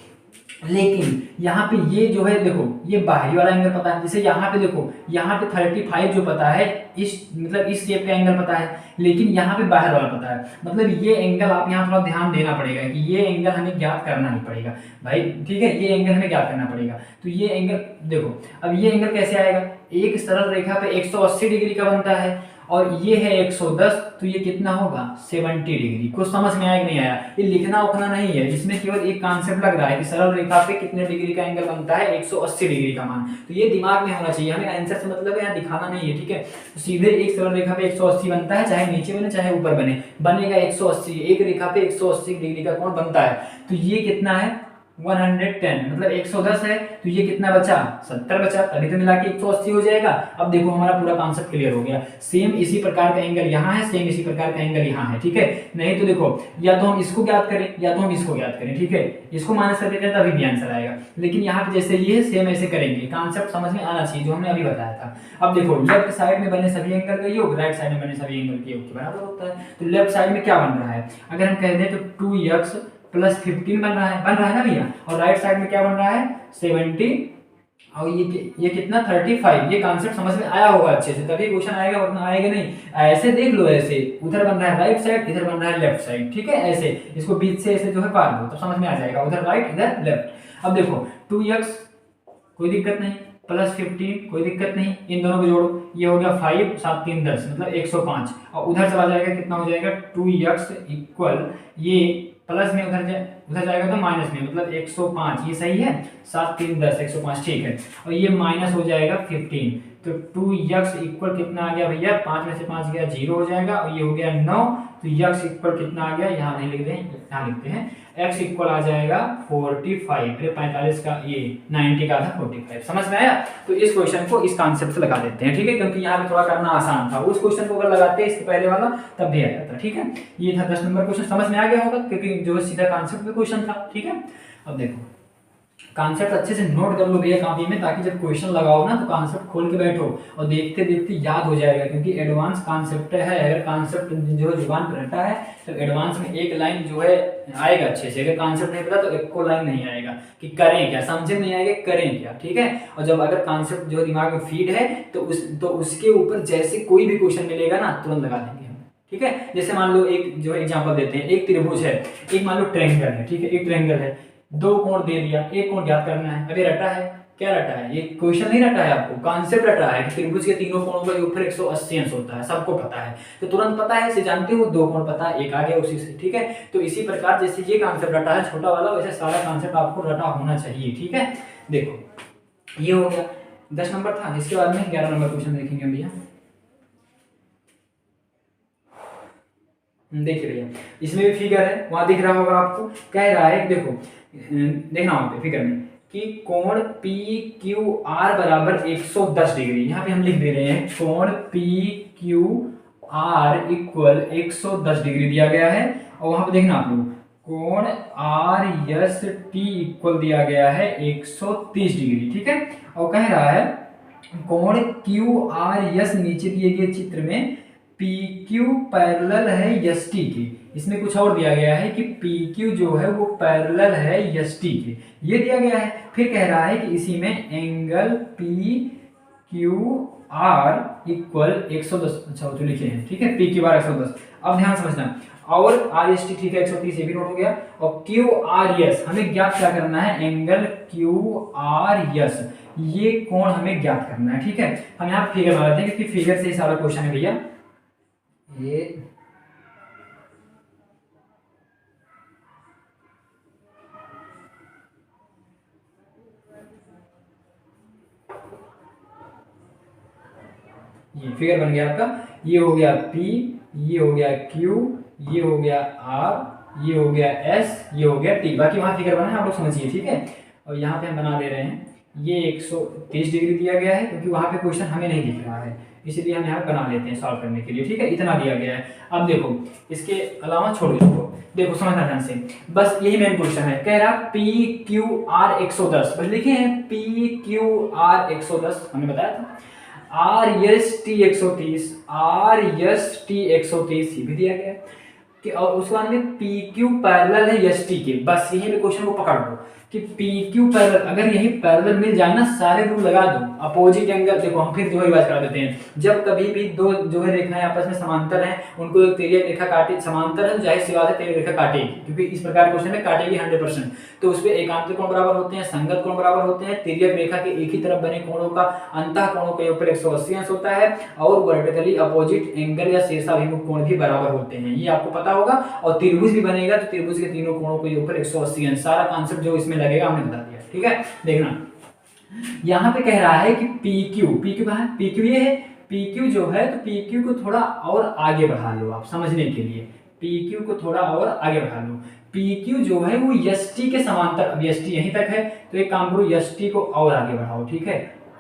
लेकिन यहाँ पे ये जो है, देखो ये बाहरी वाला एंगल पता है, जैसे यहाँ पे देखो, यहाँ पे 35 जो पता है, इस मतलब इस शेप का एंगल पता है, लेकिन यहाँ पे बाहर वाला पता है, मतलब ये एंगल आप यहाँ थोड़ा ध्यान देना पड़ेगा कि ये एंगल हमें ज्ञात करना ही पड़ेगा भाई, ठीक है, ये एंगल हमें ज्ञात करना पड़ेगा। तो ये एंगल देखो, अब ये एंगल कैसे आएगा, एक सरल रेखा पे 180 डिग्री का बनता है, और ये है 110, तो ये कितना होगा 70 डिग्री। कुछ समझ में आया कि नहीं आया, ये लिखना उखना नहीं है, इसमें केवल एक कॉन्सेप्ट लग रहा है कि सरल रेखा पे कितने डिग्री का एंगल बनता है, 180 डिग्री का मान, तो ये दिमाग में होना चाहिए, हमें आंसर से मतलब है, यहाँ दिखाना नहीं है, ठीक है। तो सीधे एक सरल रेखा पे 180 बनता है, चाहे नीचे बने चाहे ऊपर बने, बनेगा 180, एक रेखा पे 180 डिग्री का कोण बनता है, तो ये कितना है 110, मतलब 110 है, तो ये कितना बचा 70 बचा, तभी तो मिला के 180 हो जाएगा। अब देखो हमारा पूरा कॉन्सेप्ट क्लियर हो गया, सेम इसी प्रकार का एंगल यहाँ है, सेम इसी प्रकार का एंगल यहाँ है, ठीक है। नहीं तो देखो या तो हम इसको ज्ञात करें या तो हम इसको ज्ञात करें, ठीक है, इसको माइनस कर देते हैं तभी भी आंसर आएगा, लेकिन यहाँ पे जैसे ये सेम ऐसे करेंगे, कॉन्सेप्ट समझ में आना चाहिए जो हमने अभी बताया था। अब देखो लेफ्ट साइड में बने सभी एंगल का योग राइट साइड में बने सभी एंगल के योग के बराबर होता है, तो लेफ्ट साइड में क्या बन रहा है, अगर हम कह दें तो 2x प्लस 15 बन रहा है ना भैया, और राइट साइड में क्या बन रहा है 70, और ये कितना 35। ये कॉन्सेप्ट समझ में आया होगा अच्छे से, तभी क्वेश्चन आएगा, वरना आएगा नहीं। ऐसे देख लो, ऐसे उधर बन रहा है राइट साइड, इधर बन रहा है लेफ्ट साइड, ठीक है, ऐसे इसको बीच से ऐसे जो है पार दो तो समझ में आ जाएगा, उधर राइट इधर लेफ्ट। अब देखो 2x कोई दिक्कत नहीं, प्लस 15 कोई दिक्कत नहीं, इन दोनों को जोड़ो, ये हो गया 5 7 3 10 मतलब 105, और उधर चला जाएगा कितना हो जाएगा 2x इक्वल, ये प्लस में उधर जाएगा तो माइनस में, मतलब 105, ये सही है, 7 3 10 105, ठीक है, और ये माइनस हो जाएगा 15, तो 2x इक्वल कितना आ गया भैया, 5 में से 5 गया 0 हो जाएगा, और ये हो गया 9, तो x इक्वल कितना आ गया, यहाँ नहीं लिखते हैं, यहाँ लिखते हैं, x इक्वल आ जाएगा 45, अरे 45 का ये 90 का था 45, समझ में आया। तो इस क्वेश्चन को इस कॉन्सेप्ट से लगा देते हैं, ठीक है, क्योंकि यहाँ पे थोड़ा करना आसान था, उस क्वेश्चन को अगर लगाते हैं इसके पहले वाला तब भी आ जाता, ठीक है। ये था 10 नंबर क्वेश्चन, समझ में आ गया होगा क्योंकि जो सीधा कॉन्सेप्ट पे क्वेश्चन था, ठीक है। अब देखो कॉन्सेप्ट अच्छे से नोट कर लो भैया कॉपी में, ताकि जब क्वेश्चन लगाओ ना तो कॉन्सेप्ट खोल के बैठो और देखते देखते याद हो जाएगा, क्योंकि एडवांस कॉन्सेप्ट है, अगर कॉन्सेप्ट जो है जुबान पर रटा है तो एडवांस में एक लाइन जो है आएगा अच्छे से, अगर कॉन्सेप्ट नहीं पता तो एक को लाइन नहीं आएगा कि करें क्या, समझे नहीं आएगा करें क्या, ठीक है। और जब अगर कॉन्सेप्ट जो दिमाग में फीड है तो उसके ऊपर जैसे कोई भी क्वेश्चन मिलेगा ना तुरंत लगा देंगे हम, ठीक है। जैसे मान लो एक जो एग्जांपल देते हैं, एक त्रिभुज है, एक मान लो ट्रायंगल है, ठीक है, एक ट्रायंगल है, दो कोण दे दिया, एक कोण ज्ञात करना है। अभी रटा है, क्या रटा है, ये क्वेश्चन नहीं रटा है, आपको कॉन्सेप्ट रटा है कि त्रिभुज के तीनों कोणों का योग फिर 180 अंश होता है, सबको पता है, तो तुरंत पता है, इसे जानते हो, दो कोण पता है, एक आ गया उसी से, ठीक है। तो इसी प्रकार जैसे ये कॉन्सेप्ट रटा है छोटा वाला, वैसे सारा कॉन्सेप्ट आपको रटा होना चाहिए, ठीक है। देखो ये हो गया 10 नंबर था, इसके बाद में 11 नंबर क्वेश्चन देखेंगे भैया। देखिए भैया इसमें भी फिगर है, वहां दिख रहा होगा आपको, कह रहा है देखो, देखना वहां पे फिगर में कि कोण पी क्यू आर बराबर 110 डिग्री, यहाँ पे हम लिख दे रहे हैं कोण P Q R equal 110 degree दिया गया है, और वहां पे देखना आप लोग कोण आर एस टी इक्वल दिया गया है 130 डिग्री, ठीक है। और कह रहा है कोण क्यू आर एस नीचे दिए गए चित्र में पी क्यू पैरेलल है एस टी के। इसमें कुछ और दिया गया है कि पी क्यू जो है वो पैरेलल है एस टी के, ये दिया गया है। फिर कह रहा है कि इसी में angle P Q R equal 110, अच्छा वो जो लिखे हैं, ठीक है, पी क्यू आर 110। अब ध्यान समझना, और आर एस टी ठीक है 130, ये भी नोट हो गया। और क्यू आर एस हमें ज्ञात क्या करना है, एंगल क्यू आर एस, ये कोण हमें ज्ञात करना है, ठीक है। हम यहाँ फिगर बना लेते हैं क्योंकि फिगर से ही सारा क्वेश्चन है भैया। ये फिगर बन गया आपका, ये हो गया P, ये हो गया Q, ये हो गया R, ये हो गया S, ये हो गया T। बाकी वहां फिगर बना है, आप लोग समझिए, ठीक है। और यहाँ पे हम बना दे रहे हैं, ये 130 डिग्री दिया गया है क्योंकि वहां पे क्वेश्चन हमें नहीं दिख रहा है, इसलिए हम यहाँ बना लेते हैं सॉल्व करने के लिए, ठीक है। इतना दिया गया है। अब देखो इसके अलावा छोड़ो इसको, देखो समझना ध्यान से, बस यही मेन क्वेश्चन है। कह रहा पी क्यू आर 110, बस लिखे हैं पी क्यू आर 110, हमने बताया था। R S T 130, R S T 130, ये भी दिया गया है कि, और उसके बाद में पी क्यू पैरेलल है एस टी के। बस यही पे क्वेश्चन को पकड़ लो कि पी क्यू पैरेलल, अगर यही पैरेलल मिल जाए ना, सारे रूल लगा दो, अपोजिट एंगल, देखो हम फिर जो है रिवाइज करा देते हैं। जब कभी भी दो जो है रेखाएं आपस में समांतर हैं, उनको एक तिर्यक रेखा काटे, समांतर है, जाहिर सी बात है तिर्यक रेखा काटेगी, क्योंकि इस प्रकार क्वेश्चन में काटेगी 100%। तो उस पर एकांतर कोण बराबर होते हैं, संगत कोण बराबर होते हैं, तिर्यक रेखा के एक ही तरफ बने कोणों का अंतः कोणों के ऊपर 180 अंश होता है, और वर्टिकली अपोजिट एंगल या शीर्षाभिमुख कोण भी बराबर होते हैं, ये आपको पता होगा। और त्रिभुज भी बनेगा तो त्रिभुज के तीनों कोणों के ऊपर 180 अंश, सारा कॉन्सेप्ट जो इसमें लगेगा हमने बता दिया, ठीक है। देखना यहां पे कह रहा है कि पी क्यू कहां है, पी क्यू ये है, पी क्यू जो है, तो पी क्यू को थोड़ा और आगे बढ़ा लो आप समझने के लिए, पी क्यू को थोड़ा और आगे बढ़ा लो। पी क्यू जो है वो एस टी के समांतर, अब एस टी यहीं तक है, तो एक काम करो एस टी को और आगे बढ़ाओ, ठीक है,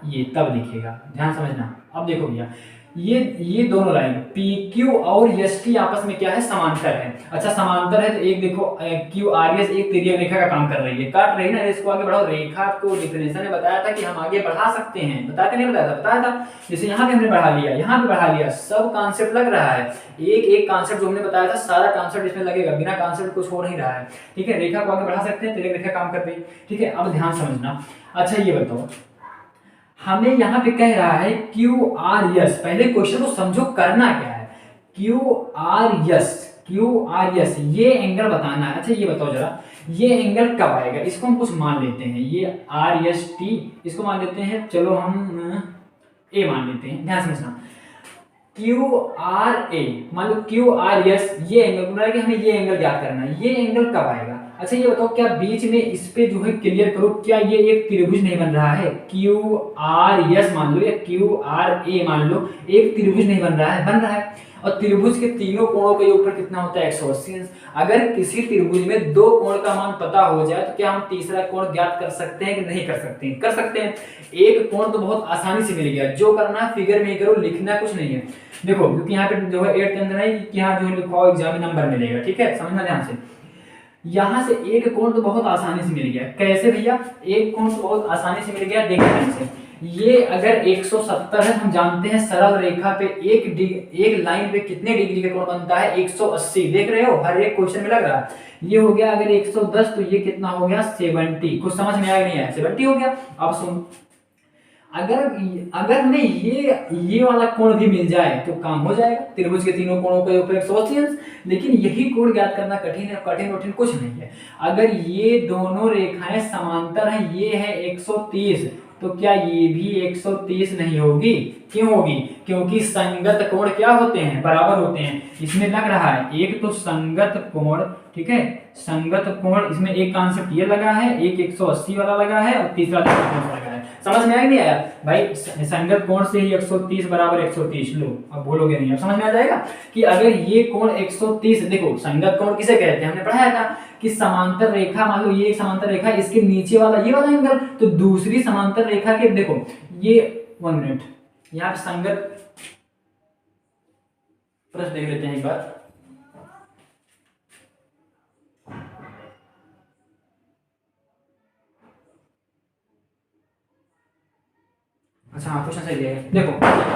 ये तब दिखेगा, ध्यान समझना। अब देखो भैया, ये दोनों लाइन पी क्यू और एस टी आपस में क्या है, समांतर है। अच्छा समांतर है तो एक देखो क्यू आर एस एक तिर्यक रेखा का काम कर रही है, काट रही है ना, इसको आगे बढ़ाओ। रेखा को डिफिनेशन में बताया था कि हम आगे बढ़ा सकते हैं, बताया था नहीं बताया था, बताया था। जैसे यहाँ पे हमने बढ़ा लिया, यहाँ पे बढ़ा लिया, सब कॉन्सेप्ट लग रहा है, एक एक कॉन्सेप्ट जो हमने बताया था सारा कॉन्सेप्ट इसमें लगेगा, बिना कॉन्सेप्ट कुछ हो नहीं रहा है, ठीक है। रेखा को आगे बढ़ा सकते हैं, तिर्यक रेखा काम कर रही है, ठीक है। अब ध्यान समझना। अच्छा ये बताओ, हमें यहाँ पे कह रहा है क्यू आर एस, पहले क्वेश्चन को समझो करना क्या है। Q R S, Q R S ये एंगल बताना है। अच्छा ये बताओ जरा, ये एंगल कब आएगा, इसको हम कुछ मान लेते हैं, ये आर एस टी इसको मान लेते हैं, चलो हम ए मान लेते हैं, ध्यान समझना। क्यू आर ए, मान लो क्यू आर एस, ये एंगल बोल रहा है कि हमें ये एंगल ज्ञात करना है, ये एंगल कब आएगा। अच्छा ये बताओ, क्या बीच में इस पे जो है क्लियर करो, क्या ये एक त्रिभुज नहीं बन रहा है, क्यू आर एस मान लो या क्यू आर ए मान लो, एक त्रिभुज नहीं बन रहा है, बन रहा है। और त्रिभुज के तीनों कोणों के ऊपर कितना होता है, 180 अंश। अगर किसी त्रिभुज में दो कोण का मान पता हो जाए तो क्या हम तीसरा कोण ज्ञात कर सकते हैं कि नहीं कर सकते हैं, कर सकते हैं। एक कोण तो बहुत आसानी से मिल गया, जो करना है फिगर में ही करो, लिखना कुछ नहीं है। देखो क्योंकि यहाँ पे जो है 8 के अंदर है कि यहाँ जो लिखा एग्जाम में नंबर मिलेगा, ठीक है, समझना ध्यान से। यहाँ से एक कोण तो बहुत आसानी से मिल गया, कैसे भैया, एक कोण तो बहुत आसानी से मिल गया, देखिए ध्यान से। ये अगर 170 है, हम जानते हैं सरल रेखा पे एक लाइन पे कितने डिग्री का कोण बनता है, 180, देख रहे हो हर एक क्वेश्चन में लग रहा है। ये हो गया अगर 110 तो ये कितना हो गया 70, कुछ समझ में आया नहीं आया, 70 हो गया। अब सुन, अगर अगर हमें ये वाला कोण भी मिल जाए तो काम हो जाएगा, त्रिभुज के तीनों कोणों के ऊपर 180 अंश। लेकिन यही कोण ज्ञात करना कठिन है, कठिन कुछ नहीं है। अगर ये दोनों रेखाएं समांतर हैं, ये है 130, तो क्या ये भी 130 नहीं होगी, क्यों होगी, क्योंकि संगत कोण क्या होते हैं, बराबर होते हैं। इसमें लग रहा है एक तो संगत कोण, ठीक है, संगत कोण, इसमें एक कॉन्सेप्ट ये लगा है, एक 180 वाला लगा है और तीसरा लगा है। समझ में आया नहीं आया भाई, संगत कोण से ही 130 बराबर 130 लो, अब बोलोगे नहीं, अब समझ में आ जाएगा कि अगर ये कोण 130, देखो संगत कोण किसे कहते हैं, हमने पढ़ाया था कि समांतर रेखा, मान लो ये एक समांतर रेखा, इसके नीचे वाला ये वाला एंगल, तो दूसरी समांतर रेखा के, देखो ये 1 मिनट, यहाँ पे संगत प्रश्न देख लेते हैं एक बार। अच्छा हाँ, क्वेश्चन सही है। देखो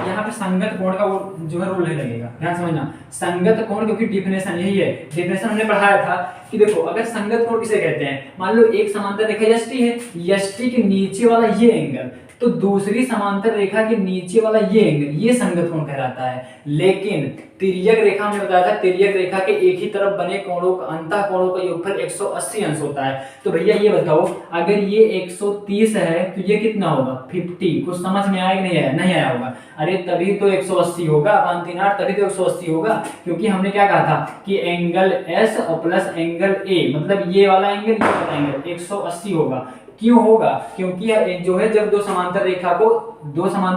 यहाँ पे संगत कोण का वो जो है रूल नहीं लगेगा, ध्यान समझना। संगत कोण, क्योंकि डिफिनेशन यही है, डिफिनेशन हमने पढ़ाया था कि देखो अगर संगत कोण किसे कहते हैं, मान लो एक समांतर रेखा यष्टि है, यष्टि के नीचे वाला ये एंगल तो दूसरी समांतर रेखा के नीचे वाला ये एंगल, ये संगत कोण कहलाता है। लेकिन तिर्यक रेखा हमने बताया था, तिर्यक रेखा के एक ही तरफ बने कोणों का अंतः कोणों का योगफल 180 अंश होता है। तो भैया ये बताओ, अगर ये 130 है तो ये कितना होगा 50। कुछ समझ में आया कि नहीं आया? नहीं आया होगा। अरे तभी तो 180 होगा, 5 तभी तो 180 होगा, क्योंकि हमने क्या कहा था कि एंगल एस और प्लस एंगल ए, मतलब ये वाला एंगल ये वाला एंगल 180 होगा। क्यों होगा? क्योंकि जो है जब दो समांतर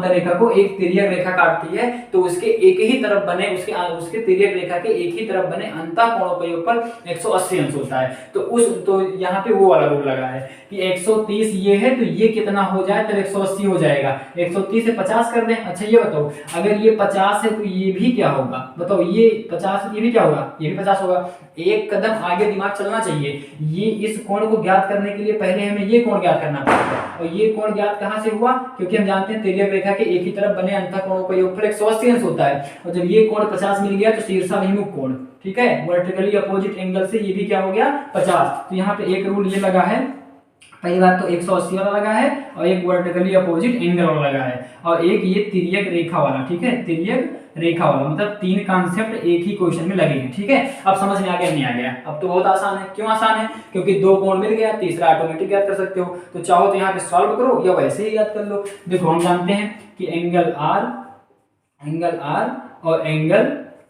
रेखा को एक तिर्यक रेखा काटती है तो उसके एक ही तरफ बने उसके तिर्यक रेखा के एक ही तरफ बने अंतः कोणों का योगफल 180 अंश होता है। तो यहाँ पे वो वाला रूल लगा है कि 130 ये है तो ये कितना हो जाए तब 180 हो जाएगा। 130 से 50 कर दें। अच्छा ये बताओ, अगर ये 50 है तो ये भी क्या होगा? बताओ, ये 50 ये भी क्या होगा? ये भी 50 होगा। एक कदम आगे दिमाग चलना चाहिए। ये इस कोण को ज्ञात करने के लिए पहले हमें ये कोण ज्ञात करना पड़ेगा, और ये कोण ज्ञात कहां से हुआ? क्योंकि हम जानते हैं तिर्यक रेखा के एक ही तरफ बने अंतः कोणों का योगफल 180 अंश होता है, और जब ये कोण 50 मिल गया तो शीर्षाभिमुख कोण, ठीक है, वर्टिकली अपोजिट एंगल से ये भी क्या हो गया 50। तो यहाँ पे एक रूल ये लगा है, पहली बात तो 180 वाला लगा है, और एक वर्टिकली अपोजिट एंगल वाला लगा है, और एक ये तिर्यक रेखा वाला, ठीक है, तिर्यक रेखा वाला। मतलब 3 कॉन्सेप्ट एक ही क्वेश्चन में लगे हैं, ठीक है। अब समझ में आ गया नहीं आ गया? अब तो बहुत आसान है। क्यों आसान है? क्योंकि 2 कोण मिल गया, तीसरा ऑटोमेटिक याद कर सकते हो। तो चाहो तो यहाँ पे सॉल्व करो या वैसे ही याद कर लो। देखो हम जानते हैं कि एंगल आर और एंगल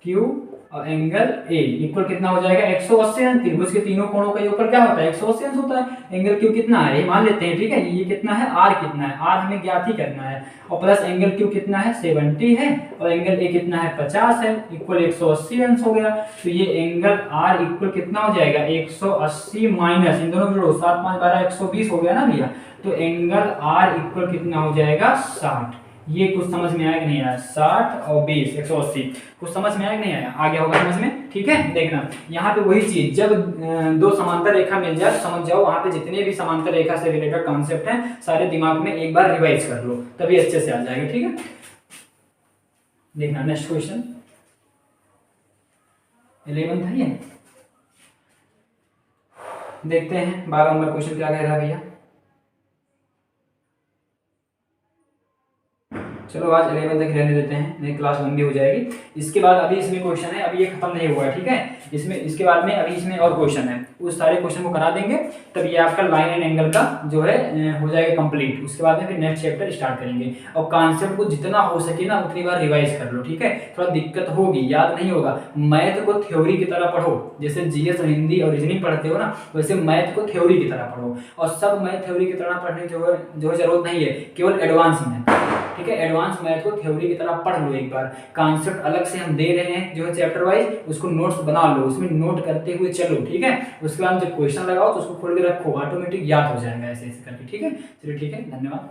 क्यू और एंगल ए इक्वल कितना हो जाएगा 180 अंश। त्रिभुज के तीनों कोणों का योगफल क्या होता है 180 अंश होता है। एंगल क्यू कितना है ये मान लेते हैं, ठीक है। ये कितना है आर कितना है, आर हमें ज्ञात ही करना है, और प्लस एंगल क्यू कितना है 70 है, और एंगल ए कितना है 50 है, इक्वल 180 अंश हो गया। तो ये एंगल आर इक्वल कितना हो जाएगा 180 माइनस इन दोनों जोड़ो 7 5 12 120 हो गया ना भैया। तो एंगल आर इक्वल कितना हो जाएगा 60। ये कुछ समझ में आया कि नहीं आया? 60 और 20 180 कुछ समझ में आया कि नहीं आया? आ गया होगा समझ में, ठीक है। देखना यहाँ पे वही चीज, जब 2 समांतर रेखा मिल जाए तो समझ जाओ वहां पे जितने भी समांतर रेखा से रिलेटेड कॉन्सेप्ट हैं सारे दिमाग में एक बार रिवाइज कर लो, तभी अच्छे से आ जाएगा, ठीक है। देखना नेक्स्ट क्वेश्चन 11 था ये। देखते हैं 12 नंबर क्वेश्चन क्या कह रहा है भैया। चलो आज 11 तक रहने देते हैं, नहीं क्लास लंबी हो जाएगी। इसके बाद अभी इसमें क्वेश्चन है, अभी ये खत्म नहीं हुआ है, ठीक है। इसमें इसके बाद में अभी इसमें और क्वेश्चन है, उस सारे क्वेश्चन को करा देंगे तब ये आपका लाइन एंड एंगल का जो है हो जाएगा कंप्लीट। उसके बाद में फिर नेक्स्ट चैप्टर स्टार्ट करेंगे, और कॉन्सेप्ट को जितना हो सके ना उतनी बार रिवाइज कर लो, ठीक है। थोड़ा दिक्कत होगी, याद नहीं होगा। मैथ को थ्योरी की तरह पढ़ो, जैसे जीएस और हिंदी और रीजनिंग पढ़ते हो ना, वैसे मैथ को थ्योरी की तरह पढ़ो। और सब मैथ थ्योरी की तरह पढ़ने जो है जरूरत नहीं है, केवल एडवांस मैथ, ठीक है। एडवांस मैथ को थ्योरी की तरह पढ़ लो एक बार। कॉन्सेप्ट अलग से हम दे रहे हैं जो है चैप्टर वाइज, उसको नोट्स बना लो, उसमें नोट करते हुए चलो, ठीक है। उसके बाद जब क्वेश्चन लगाओ तो उसको खोल के रखो, ऑटोमेटिक याद हो जाएगा ऐसे ऐसे करके, ठीक है। चलिए ठीक है, धन्यवाद।